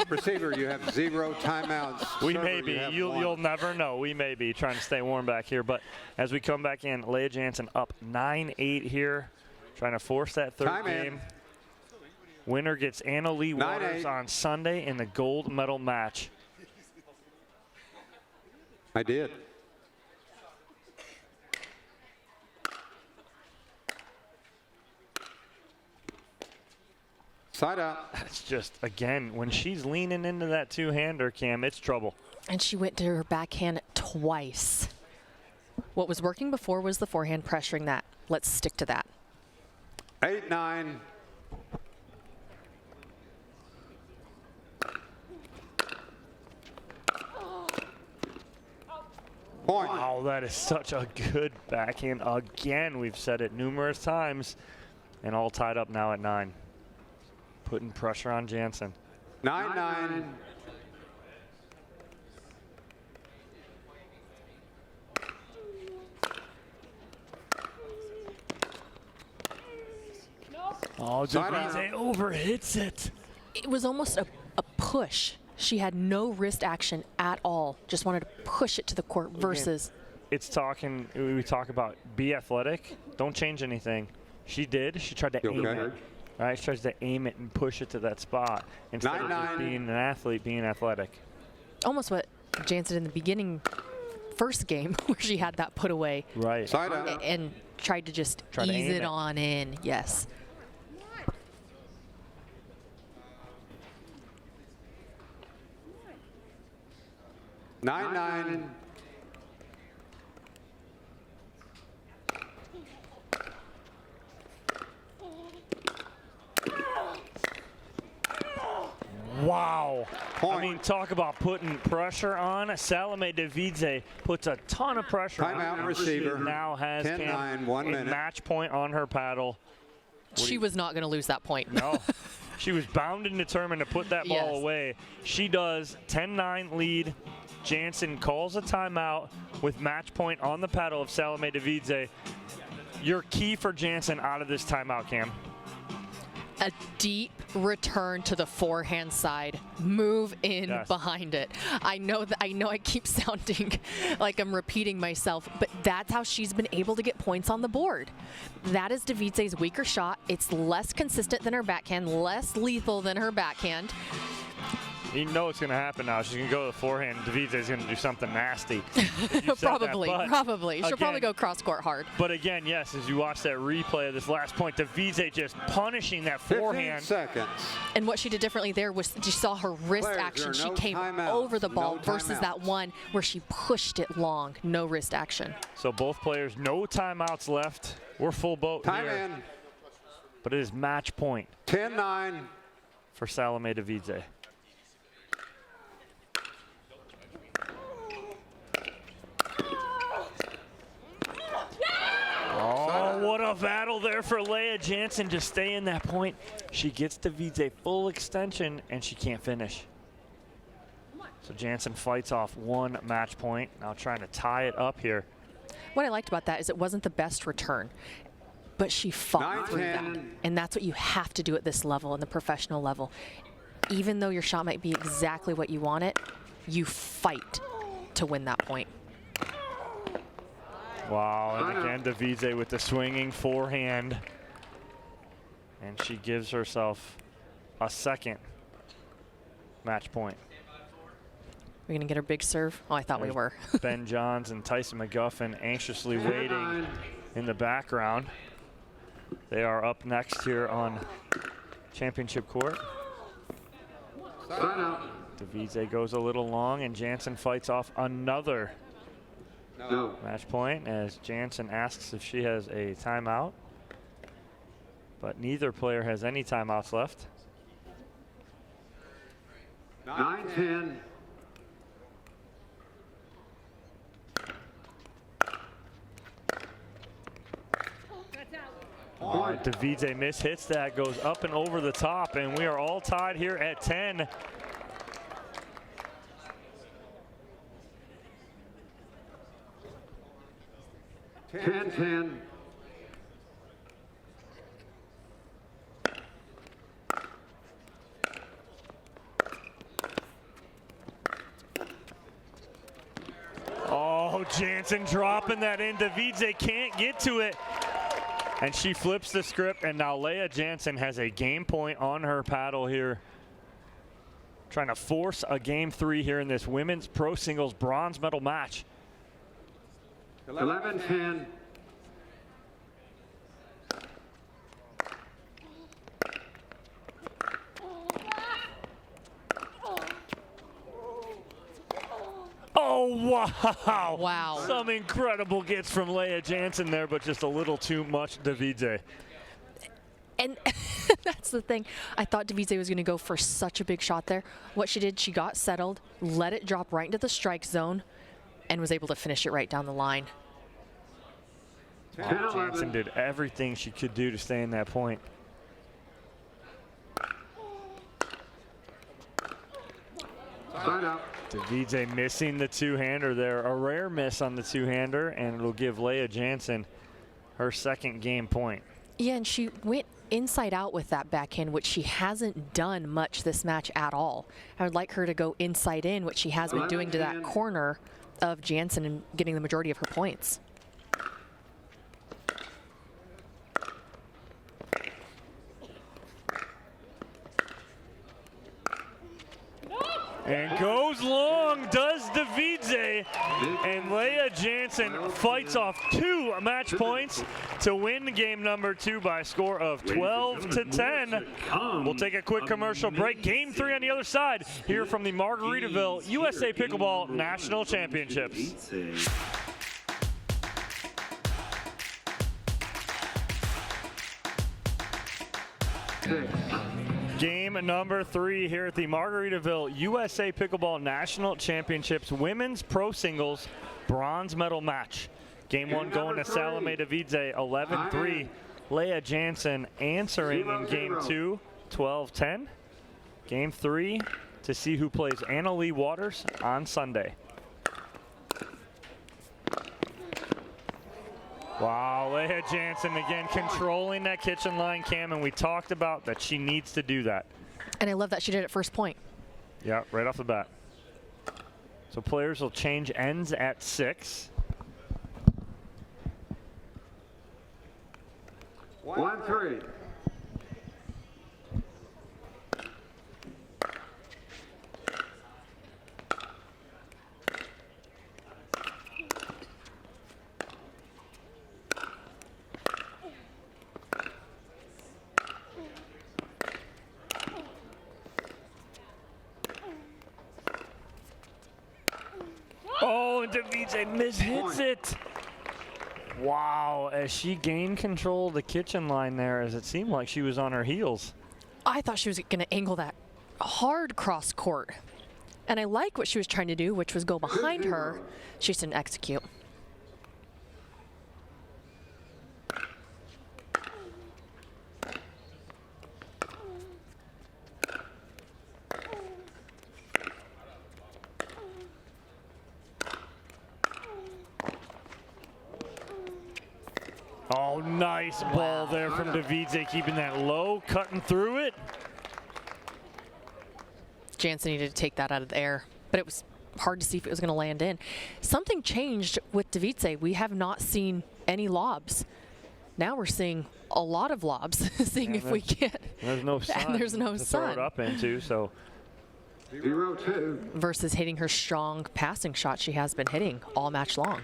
Receiver, you have 0 timeouts. We Server, may be. You'll never know. We may be trying to stay warm back here. But as we come back in, Leah Jansen up 9-8 here, trying to force that third game. Winner gets Anna Lee Waters on Sunday in the gold medal match. I did. Side out. That's just, again, when she's leaning into that two-hander, Cam, it's trouble. And she went to her backhand twice. What was working before was the forehand pressuring that. Let's stick to that. 8-9. Point. Wow, that is such a good backhand. Again, we've said it numerous times, and all tied up now at 9. Putting pressure on Jansen. 9-9. Oh, Devidze overhits it. It was almost a push. She had no wrist action at all. Just wanted to push it to the court versus. It's talking, we talk about be athletic. Don't change anything. She did. She tried to aim it. Right? She tries to aim it and push it to that spot instead of just being an athlete, being athletic. Almost what Jansen in the beginning, first game, where she had that put away. Right. Side out. And tried to just ease it on in. Yes. 9-9. Wow. Point. I mean, talk about putting pressure on. Salome Devidze puts a ton of pressure on. Timeout receiver. Now has 10-9, 1 minute. Match point on her paddle. She was not going to lose that point. No. She was bound and determined to put that ball away. She does. 10-9 lead. Jansen calls a timeout with match point on the paddle of Salome Devidze. Your key for Jansen out of this timeout, Cam? A deep return to the forehand side. Move in behind it. I know I keep sounding like I'm repeating myself, but that's how she's been able to get points on the board. That is Devidze's weaker shot. It's less consistent than her backhand, less lethal than her backhand. You know it's going to happen now. She's going to go to the forehand. Devidze is going to do something nasty. Probably. She'll again, probably go cross-court hard. But again, yes, as you watch that replay of this last point, Devidze just punishing that 15 forehand. seconds. And what she did differently there was you saw her wrist Players, action. there She are no came timeouts. over the ball No versus that timeouts. one where she pushed it long. No wrist action. So both players, no timeouts left. We're full boat Time here. in. But it is match point 10-9. for Salome Devidze. Oh, what a battle there for Leah Jansen to stay in that point. She gets Devidze full extension, and she can't finish. So Jansen fights off one match point. Now trying to tie it up here. What I liked about that is it wasn't the best return, but she fought through that. 9-10. And that's what you have to do at this level, in the professional level. Even though your shot might be exactly what you want it, you fight to win that point. Wow, and again, Devidze with the swinging forehand. And she gives herself a second match point. We're going to get her big serve? Oh, I thought we were. Ben Johns and Tyson McGuffin anxiously waiting in the background. They are up next here on championship court. Devidze goes a little long, and Jansen fights off another match point as Jansen asks if she has a timeout. But neither player has any timeouts left. 9-10. Devidze mishits that, goes up and over the top, and we are all tied here at 10. Ten. Oh, Jansen dropping that in. Devidze can't get to it. And she flips the script, and now Leah Jansen has a game point on her paddle here. Trying to force a game 3 here in this women's pro singles bronze medal match. 11-10. Oh, wow. Wow. Some incredible gets from Leah Jansen there, but just a little too much Devidze. And that's the thing. I thought Devidze was going to go for such a big shot there. What she did, she got settled, let it drop right into the strike zone, and was able to finish it right down the line. Jansen did everything she could do to stay in that point. Devidze missing the two-hander there. A rare miss on the two-hander, and it'll give Leah Jansen her second game point. Yeah, and she went inside out with that backhand, which she hasn't done much this match at all. I would like her to go inside in, which she has been doing to that corner of Jansen and getting the majority of her points. And goes long, does Devidze, and Leah Jansen fights off 2 match points to win game number 2 by a score of 12-10. We'll take a quick commercial break. Game 3 on the other side here from the Margaritaville USA Pickleball National Championships. Game number 3 here at the Margaritaville USA Pickleball National Championships Women's Pro Singles Bronze Medal Match. Game 1 going to Salome Devidze, 11-3. Leah Jansen answering in Game 2, 12-10. Game 3 to see who plays Annalee Waters on Sunday. Wow, Leah Jansen again controlling that kitchen line, Cam, and we talked about that she needs to do that. And I love that she did it first point. Yeah, right off the bat. So players will change ends at 6. 1-3. Devidze mishits it. Wow, as she gained control of the kitchen line there, as it seemed like she was on her heels. I thought she was going to angle that hard cross court. And I like what she was trying to do, which was go behind her. She just didn't execute. Oh, nice ball there from Devidze, keeping that low, cutting through it. Jansen needed to take that out of the air, but it was hard to see if it was going to land in. Something changed with Devidze. We have not seen any lobs. Now we're seeing a lot of lobs, seeing if we can. There's no sun. And there's no to sun. throw it up into, so. 0-2. Versus hitting her strong passing shot she has been hitting all match long.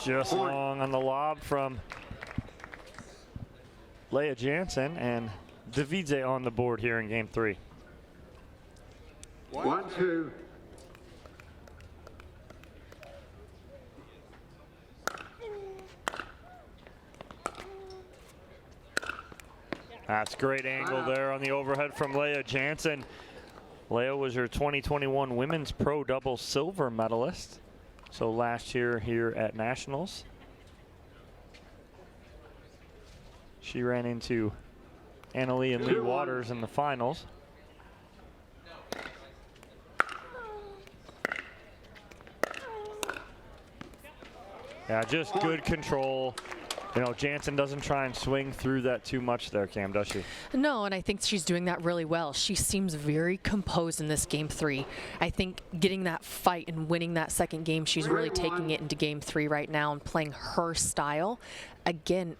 Just long on the lob from Leah Jansen, and Devidze on the board here in game 3. 1-2. That's great angle there on the overhead from Leah Jansen. Leah was your 2021 Women's Pro Doubles silver medalist. So last year here at Nationals. She ran into Annalie and Lee Waters in the finals. Yeah, just good control. You know, Jansen doesn't try and swing through that too much there, Cam, does she? No, and I think she's doing that really well. She seems very composed in this game 3. I think getting that fight and winning that second game, she's really taking it into game 3 right now and playing her style. Again,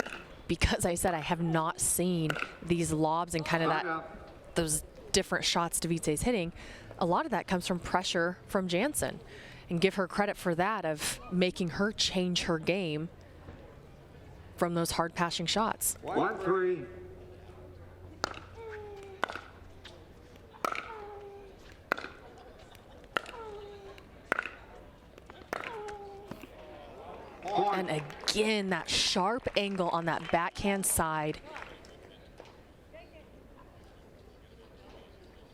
because I said I have not seen these lobs and kind of those different shots Devidze's hitting. A lot of that comes from pressure from Jansen, and give her credit for that, of making her change her game from those hard passing shots. 1-3. And again, that sharp angle on that backhand side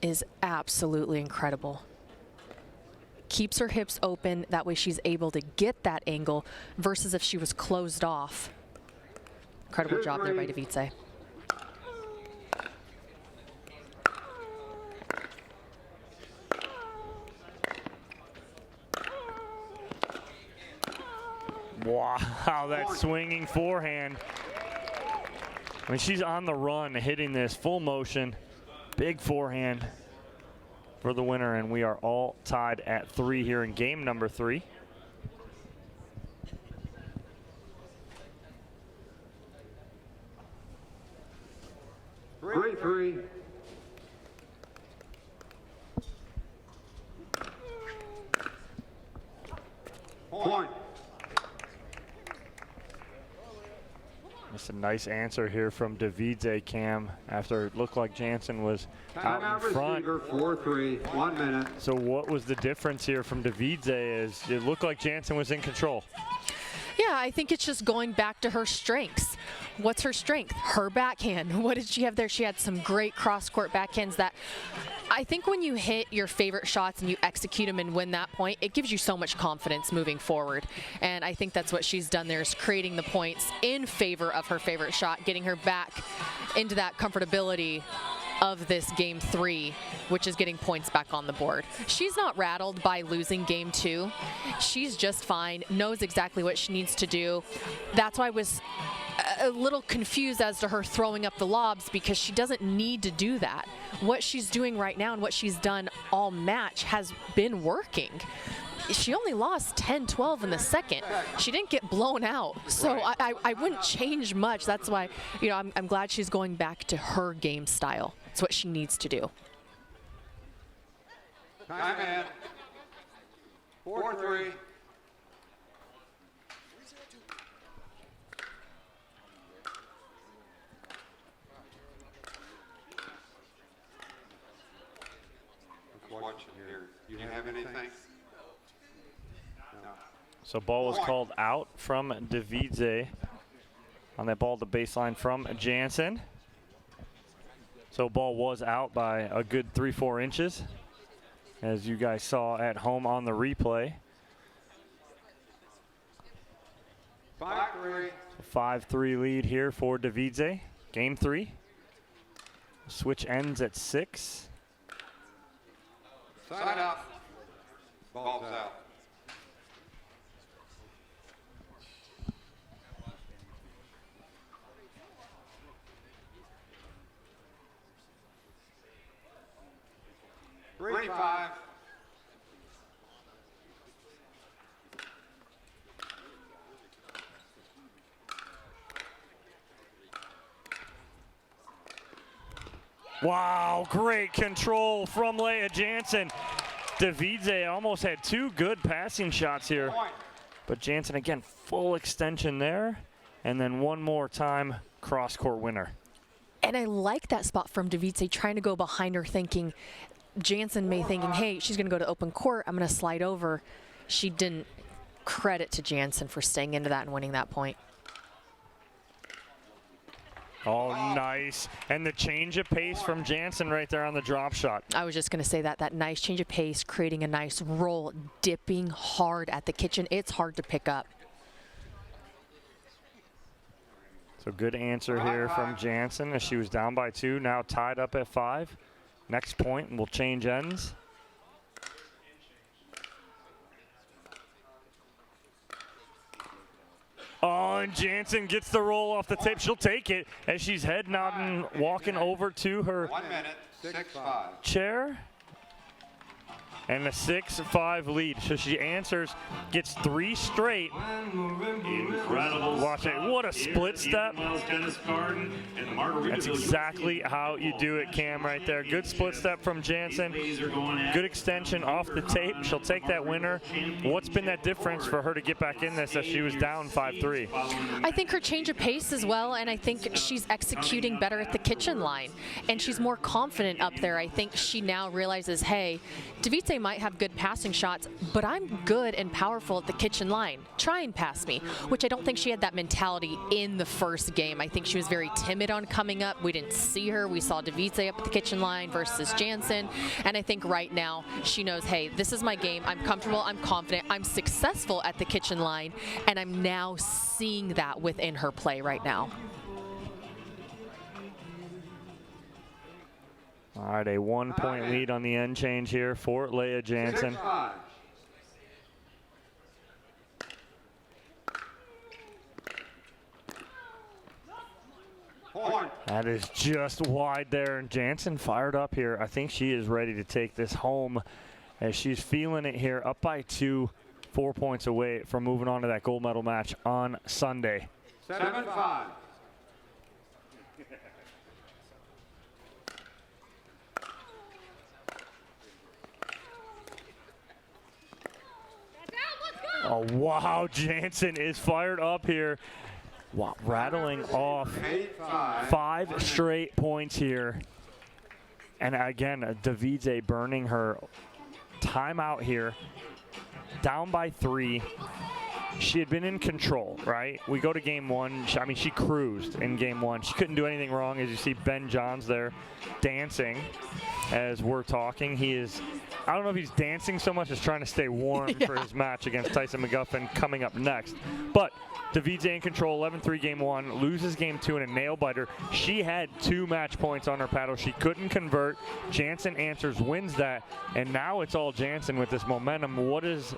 is absolutely incredible. Keeps her hips open, that way she's able to get that angle, versus if she was closed off. Incredible job there by Devidze. Wow, that swinging forehand. I mean, she's on the run hitting this full motion. Big forehand for the winner, and we are all tied at 3 here in game number 3. Three. Point. That's a nice answer here from Devidze, Cam, after it looked like Jansen was out in front. 4-3, 1 minute. So what was the difference here from Devidze? Is it looked like Jansen was in control? Yeah, I think it's just going back to her strengths. What's her strength? Her backhand. What did she have there? She had some great cross-court backhands that I think when you hit your favorite shots and you execute them and win that point, it gives you so much confidence moving forward. And I think that's what she's done there, is creating the points in favor of her favorite shot, getting her back into that comfortability of this game 3, which is getting points back on the board. She's not rattled by losing game 2. She's just fine, knows exactly what she needs to do. That's why I was a little confused as to her throwing up the lobs, because she doesn't need to do that. What she's doing right now and what she's done all match has been working. She only lost 10-12 in the second. She didn't get blown out. So I wouldn't change much. That's why, you know, I'm glad she's going back to her game style. It's what she needs to do. Time in. 4-3. watching here. Do you have anything? No. So ball was called out from Devidze on that ball at the baseline from Jansen. So ball was out by a good 3-4 inches, as you guys saw at home on the replay. 5-3. 5-3 lead here for Devidze. Game 3. Switch ends at 6. Side up. Ball's out. Three, 5. Wow, great control from Leah Jansen. Devidze almost had 2 good passing shots here. But Jansen again, full extension there. And then one more time, cross-court winner. And I like that spot from Devidze, trying to go behind her, thinking Jansen may thinking, hey, she's going to go to open court. I'm going to slide over. She didn't. Credit to Jansen for staying into that and winning that point. Oh, nice. And the change of pace from Jansen right there on the drop shot. I was just going to say that nice change of pace, creating a nice roll, dipping hard at the kitchen. It's hard to pick up. So good answer here from Jansen as she was down by 2, now tied up at 5. Next point and we'll change ends. Oh, and Jansen gets the roll off the tape. She'll take it as she's heading out and walking over to her 1 minute, 6-5. chair. And a 6-5 lead. So she answers, gets 3 straight. Incredible. Watch it. What a split step. That's exactly how you do it, Cam, right there. Good split step from Jansen. Good extension off the tape. She'll take that winner. What's been that difference for her to get back in this as she was down 5-3? I think her change of pace as well, and I think she's executing better at the kitchen line. And she's more confident up there. I think she now realizes, hey, Devidze might have good passing shots, but I'm good and powerful at the kitchen line. Try and pass me, which I don't think she had that mentality in the first game. I think she was very timid on coming up. We didn't see her. We saw Devidze up at the kitchen line versus Jansen. And I think right now she knows, hey, this is my game. I'm comfortable. I'm confident. I'm successful at the kitchen line. And I'm now seeing that within her play right now. All right, a 1-point lead on the end change here for Leah Jansen. 6-5. Point. That is just wide there, and Jansen fired up here. I think she is ready to take this home as she's feeling it here, up by 2, 4 points away from moving on to that gold medal match on Sunday. 7-5. Oh, wow, Jansen is fired up here. Wow, rattling off 5 straight points here. And again, Devidze burning her timeout here. Down by 3. She had been in control, right? We go to game 1. I mean, she cruised in game 1. She couldn't do anything wrong. As you see Ben Johns there dancing as we're talking. He is, I don't know if he's dancing so much as trying to stay warm for his match against Tyson McGuffin coming up next. But Devidze in control, 11-3 game 1, loses game 2 in a nail biter. She had 2 match points on her paddle. She couldn't convert. Jansen answers, wins that, and now it's all Jansen with this momentum. What does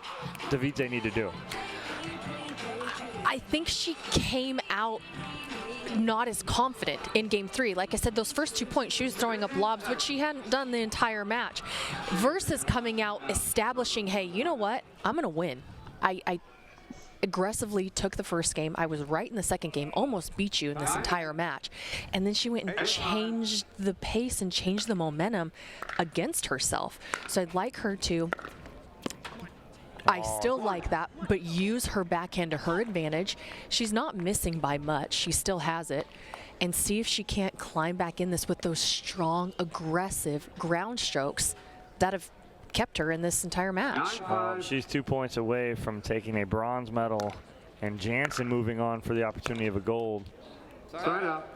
Devidze need to do? I think she came out not as confident in game 3. Like I said, those first 2 points, she was throwing up lobs, which she hadn't done the entire match, versus coming out establishing, hey, you know what? I'm going to win. I aggressively took the first game. I was right in the second game, almost beat you in this entire match. And then she went and changed the pace and changed the momentum against herself. So I'd like her to, I still like that, but use her backhand to her advantage. She's not missing by much. She still has it. And see if she can't climb back in this with those strong, aggressive ground strokes that have kept her in this entire match. She's 2 points away from taking a bronze medal, and Jansen moving on for the opportunity of a gold. Sign up.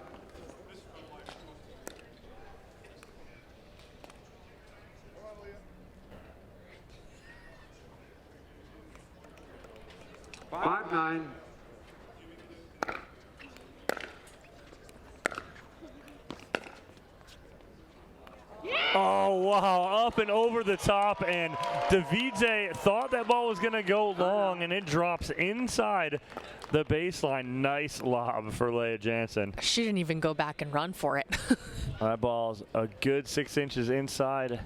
Five, 9. Oh, wow, up and over the top, and Devidze thought that ball was going to go long, and it drops inside the baseline. Nice lob for Leah Jansen. She didn't even go back and run for it. That ball's a good 6 inches inside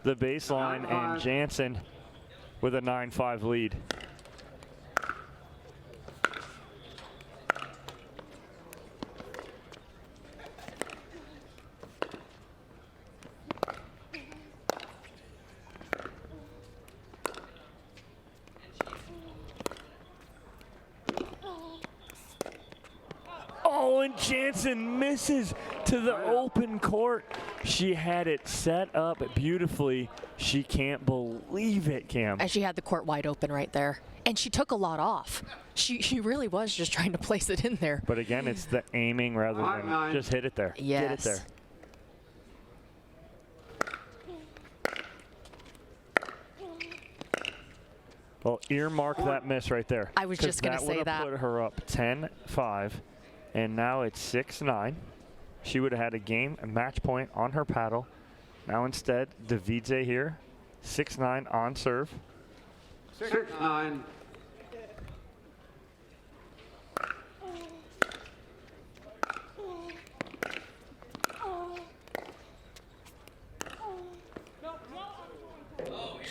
the baseline, and Jansen with a 9-5 lead. Oh, and Jansen misses to the open court. She had it set up beautifully. She can't believe it, Cam. And she had the court wide open right there. And she took a lot off. She really was just trying to place it in there. But again, it's the aiming rather than just hit it there. Yes. Get it there. Well, earmark that miss right there. I was just going to say that. That would have put her up 10-5, and now it's 6-9. She would have had a match point on her paddle. Now instead, Devidze here, 6-9 on serve. 6-9.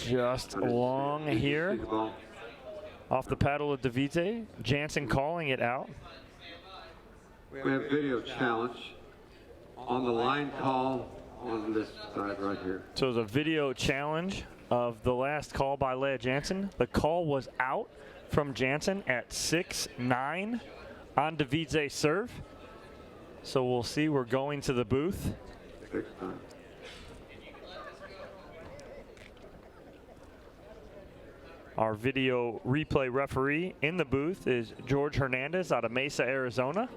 Just long here. Off the paddle of Devidze. Jansen calling it out. We have video challenge on the line call on this side right here. So it's a video challenge of the last call by Leah Jansen. The call was out from Jansen at 6-9 on Devidze's serve. So we'll see. We're going to the booth. 6-9. Our video replay referee in the booth is George Hernandez out of Mesa, Arizona.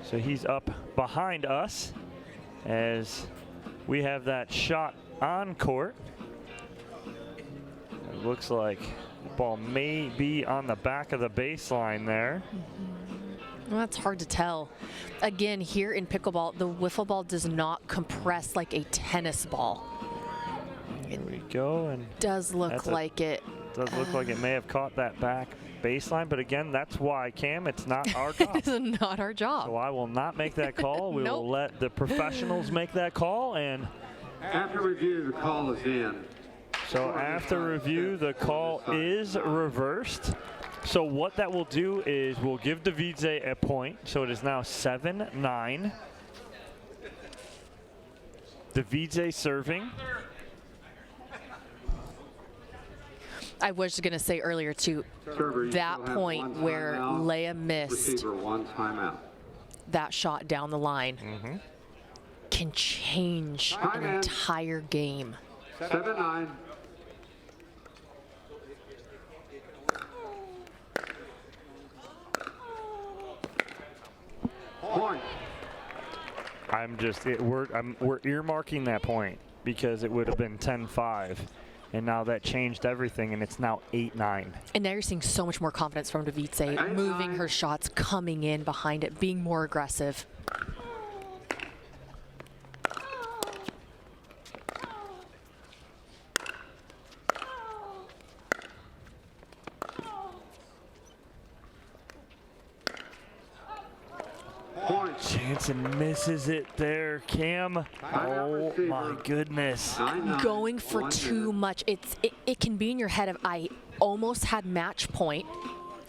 So he's up behind us as we have that shot on court. It looks like the ball may be on the back of the baseline there. Well, that's hard to tell. Again, here in pickleball, the wiffle ball does not compress like a tennis ball. Here we go, and does look like it. Does look like it may have caught that back baseline, but again, that's why, Cam, it's not our job. It's not our job. So I will not make that call. We Nope. will let the professionals make that call, and After review, the call is in. so after review, the call is reversed. So what that will do is we'll give Devidze a point. So it is now 7-9. Devidze serving. I was going to say earlier, too, Server, you that still have point one where timeout. Leah missed Receiver, one timeout. that shot down the line can change an Timeout. entire game. 7-9. Point. We're earmarking that point because it would have been 10-5. And now that changed everything, and it's now 8-9. And now you're seeing so much more confidence from Devidze, moving her shots, coming in behind it, being more aggressive. Point. Jansen misses it there, Cam. Oh my goodness. 9-9. Going for 1 too minute. much. It can be in your head of, I almost had match point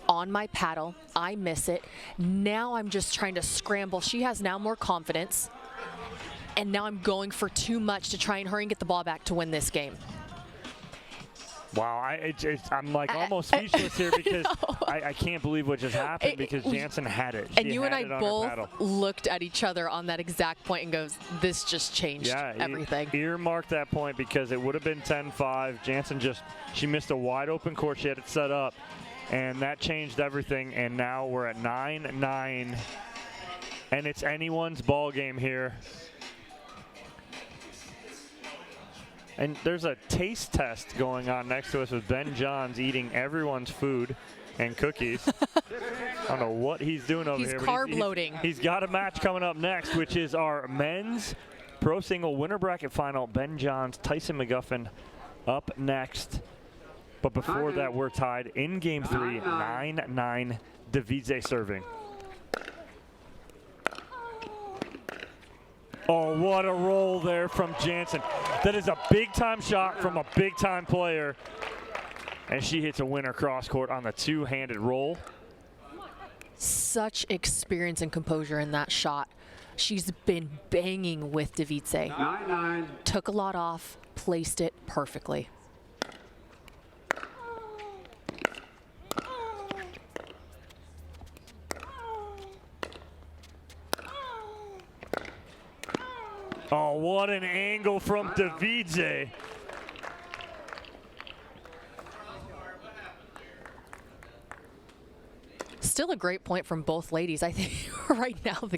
on my paddle. I miss it. Now I'm just trying to scramble. She has now more confidence. And now I'm going for too much to try and hurry and get the ball back to win this game. Wow, I'm like almost speechless here because I I can't believe what just happened because Jansen had it. And you and I both looked at each other on that exact point and goes, this just changed everything. Earmark that point because it would have been 10-5. Jansen she missed a wide open court. She had it set up, and that changed everything. And now we're at 9-9, and it's anyone's ball game here. And there's a taste test going on next to us with Ben Johns eating everyone's food and cookies. I don't know what he's doing over here. He's carb loading. He's got a match coming up next, which is our men's pro single winner bracket final. Ben Johns, Tyson McGuffin up next. But before that, we're tied in game 3, 9-9, Devidze serving. Oh, what a roll there from Jansen. That is a big-time shot from a big-time player. And she hits a winner cross-court on the two-handed roll. Such experience and composure in that shot. She's been banging with Devidze. 9-9. Took a lot off, placed it perfectly. Oh, what an angle from Devidze. Still a great point from both ladies. I think right now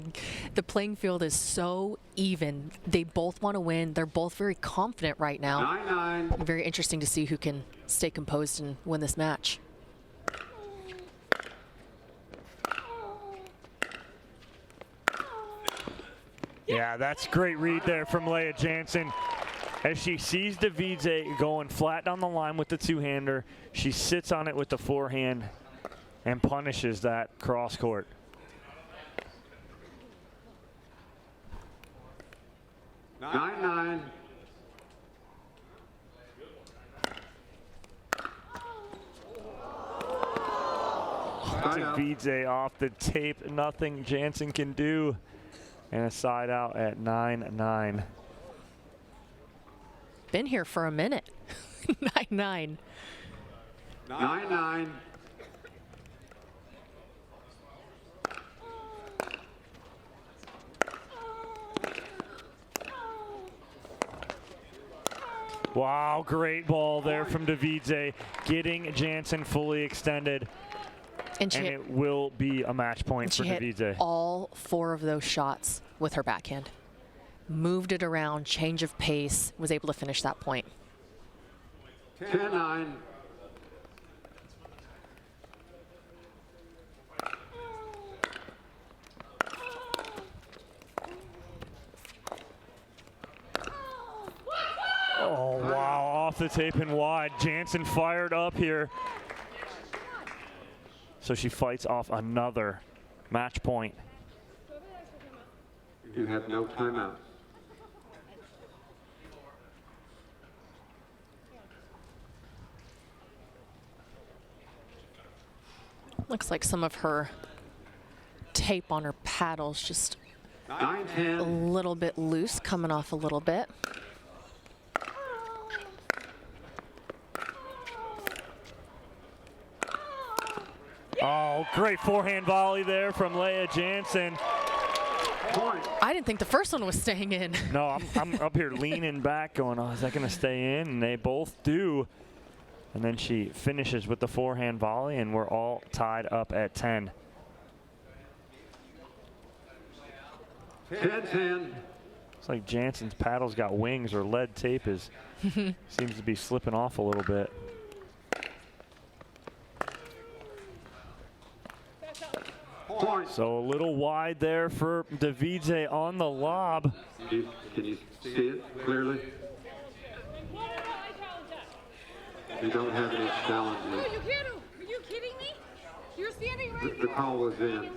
the playing field is so even. They both want to win. They're both very confident right now. 9-9. Very interesting to see who can stay composed and win this match. Yeah, that's a great read there from Leah Jansen. As she sees Devidze going flat down the line with the two-hander, she sits on it with the forehand and punishes that cross court. Nine. Devidze off the tape, nothing Jansen can do. And a side out at 9-9. Been here for a minute. 9-9. 9-9. Wow, great ball there from Devidze, getting Jansen fully extended. And it will be a match point for Devidze. Hit all 4 of those shots with her backhand. Moved it around, change of pace, was able to finish that point. 10-9. Oh, wow, off the tape and wide. Jansen fired up here. So she fights off another match point. You have no timeout. Looks like some of her tape on her paddles just 9-10. a little bit loose, coming off a little bit. Oh, great forehand volley there from Leah Jansen. I didn't think the first one was staying in. No, I'm up here leaning back going, oh, is that going to stay in? And they both do. And then she finishes with the forehand volley, and we're all tied up at 10. 10-10. It's like Jansen's paddle's got wings, or lead tape seems to be slipping off a little bit. Point. So a little wide there for Devidze on the lob. Can you see it clearly? You don't have any challenges. Are you kidding me? You're standing right The call was in. No,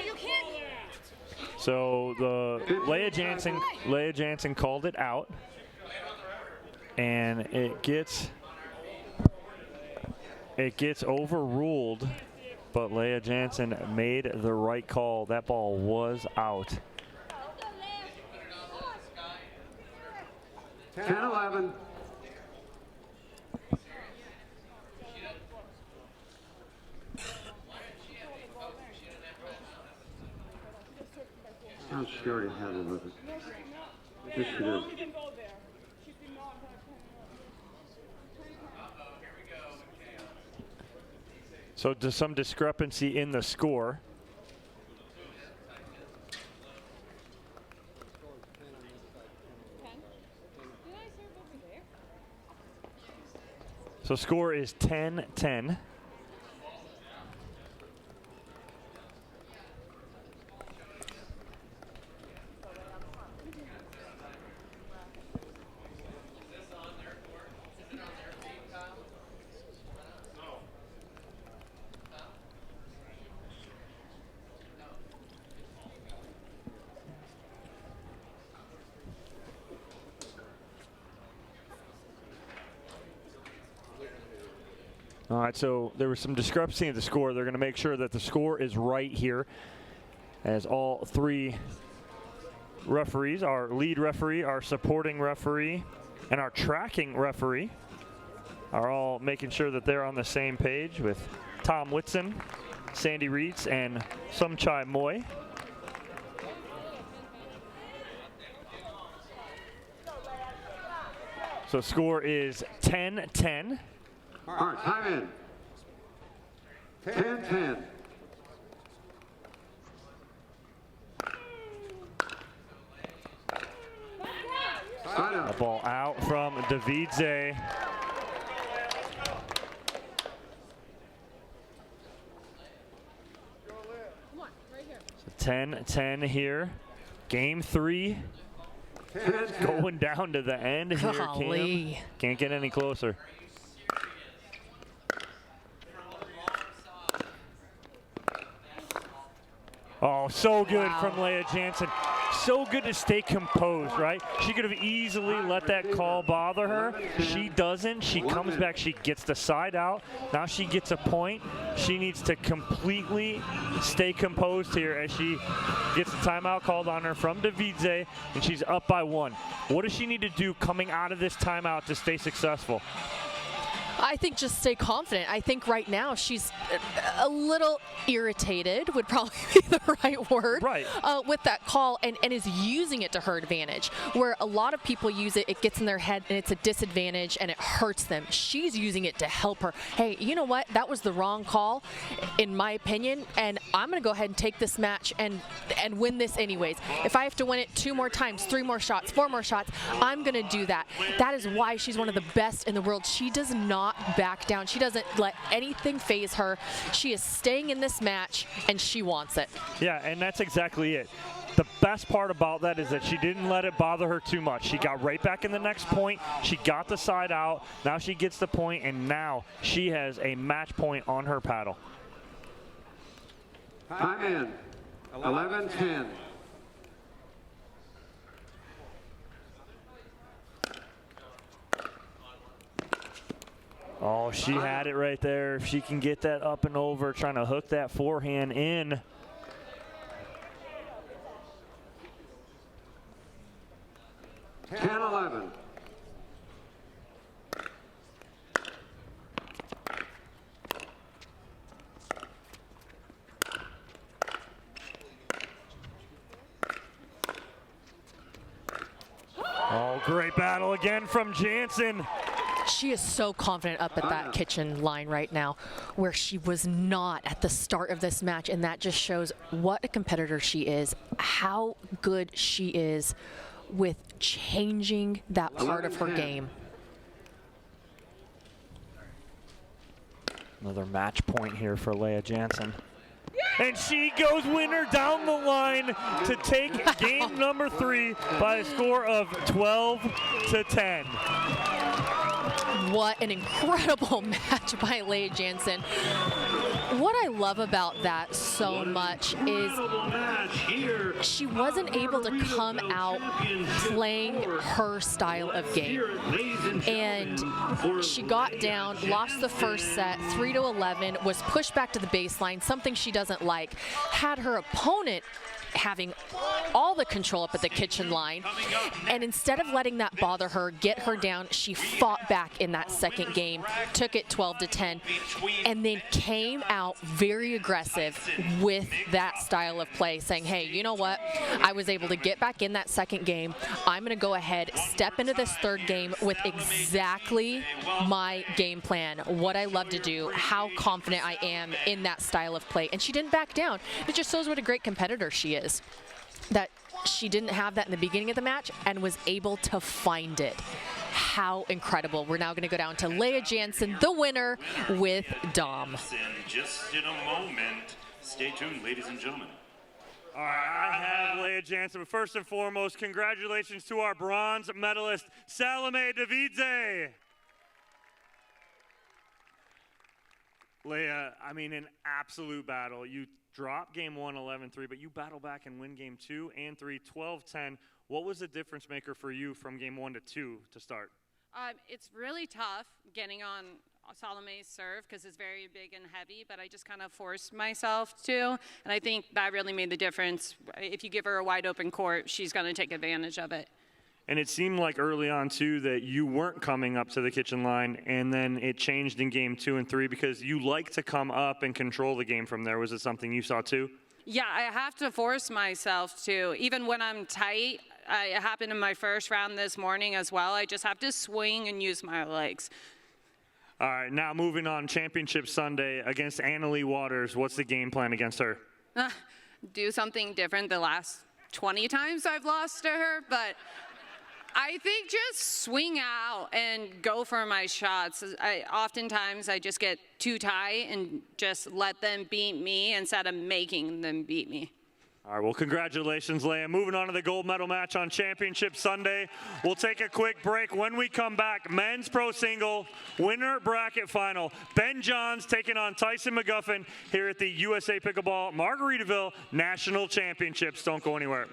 you can't. So the Leah Jansen called it out, and it gets overruled. But Leah Jansen made the right call. That ball was out. 10-11. she already had one with us. Yes, she did. So there's some discrepancy in the score. So score is 10-10. All right, so there was some discrepancy in the score. They're going to make sure that the score is right here, as all three referees, our lead referee, our supporting referee, and our tracking referee, are all making sure that they're on the same page with Tom Whitson, Sandy Reeds, and Sumchai Moy. So score is 10-10. All right, time in. 10-10. Side A out. ball out from Devidze. So 10-10 here. Game 3 going down to the end here, Golly. Cam. Can't get any closer. Oh, so good from Leah Jansen. So good to stay composed, right? She could have easily let that call bother her. She doesn't. She comes back. She gets the side out. Now she gets a point. She needs to completely stay composed here as she gets a timeout called on her from Devidze, and she's up by 1. What does she need to do coming out of this timeout to stay successful? I think just stay confident. I think right now she's a little irritated, would probably be the right word, right. With that call and is using it to her advantage. Where a lot of people use it, it gets in their head and it's a disadvantage and it hurts them. She's using it to help her. Hey, you know what? That was the wrong call, in my opinion, and I'm going to go ahead and take this match and win this anyways. If I have to win it 2 more times, 3 more shots, 4 more shots, I'm going to do that. That is why she's one of the best in the world. She does not back down. She doesn't let anything faze her. She is staying in this match, and she wants it. Yeah, and that's exactly it. The best part about that is that she didn't let it bother her too much. She got right back in the next point. She got the side out. Now she gets the point, and now she has a match point on her paddle. Time in. 11-10. Oh, she had it right there. If she can get that up and over, trying to hook that forehand in. 10-11. Oh, great battle again from Jansen. She is so confident up at that kitchen line right now, where she was not at the start of this match, and that just shows what a competitor she is, how good she is with changing that part of her game. Another match point here for Leah Jansen. And she goes winner down the line to take game number 3 by a score of 12-10. What an incredible match by Leah Jansen. What I love about that so much is she wasn't able to come out playing her style of game. And she got down, lost the first set, 3-11, was pushed back to the baseline, something she doesn't like. Had her opponent having all the control up at the kitchen line. And instead of letting that bother her, get her down, she fought back in that second game, took it 12-10, and then came out very aggressive with that style of play, saying, hey, you know what? I was able to get back in that second game. I'm going to go ahead, step into this third game with exactly my game plan, what I love to do, how confident I am in that style of play. And she didn't back down. It just shows what a great competitor she is, that she didn't have that in the beginning of the match and was able to find it. How incredible. We're now going to go down to Leah Jansen, the winner, with Dom. Just in a moment. Stay tuned, ladies and gentlemen. All right, I have Leah Jansen, but first and foremost, congratulations to our bronze medalist, Salome Devidze. Leah, I mean, an absolute battle. You dropped game 1, 11-3, but you battle back and win game 2 and 3, 12-10. What was the difference maker for you from game 1 to 2 to start? It's really tough getting on Salome's serve because it's very big and heavy, but I just kind of forced myself to, and I think that really made the difference. If you give her a wide open court, she's going to take advantage of it. And it seemed like early on, too, that you weren't coming up to the kitchen line, and then it changed in game 2 and 3 because you like to come up and control the game from there. Was it something you saw, too? Yeah, I have to force myself to. Even when I'm tight, it happened in my first round this morning as well. I just have to swing and use my legs. All right, now moving on, Championship Sunday against Annalie Waters. What's the game plan against her? Do something different the last 20 times I've lost to her, but I think just swing out and go for my shots. Oftentimes I just get too tight and just let them beat me instead of making them beat me. All right, well, congratulations, Leah. Moving on to the gold medal match on Championship Sunday. We'll take a quick break. When we come back, men's pro single winner bracket final. Ben Johns taking on Tyson McGuffin here at the USA Pickleball Margaritaville National Championships. Don't go anywhere.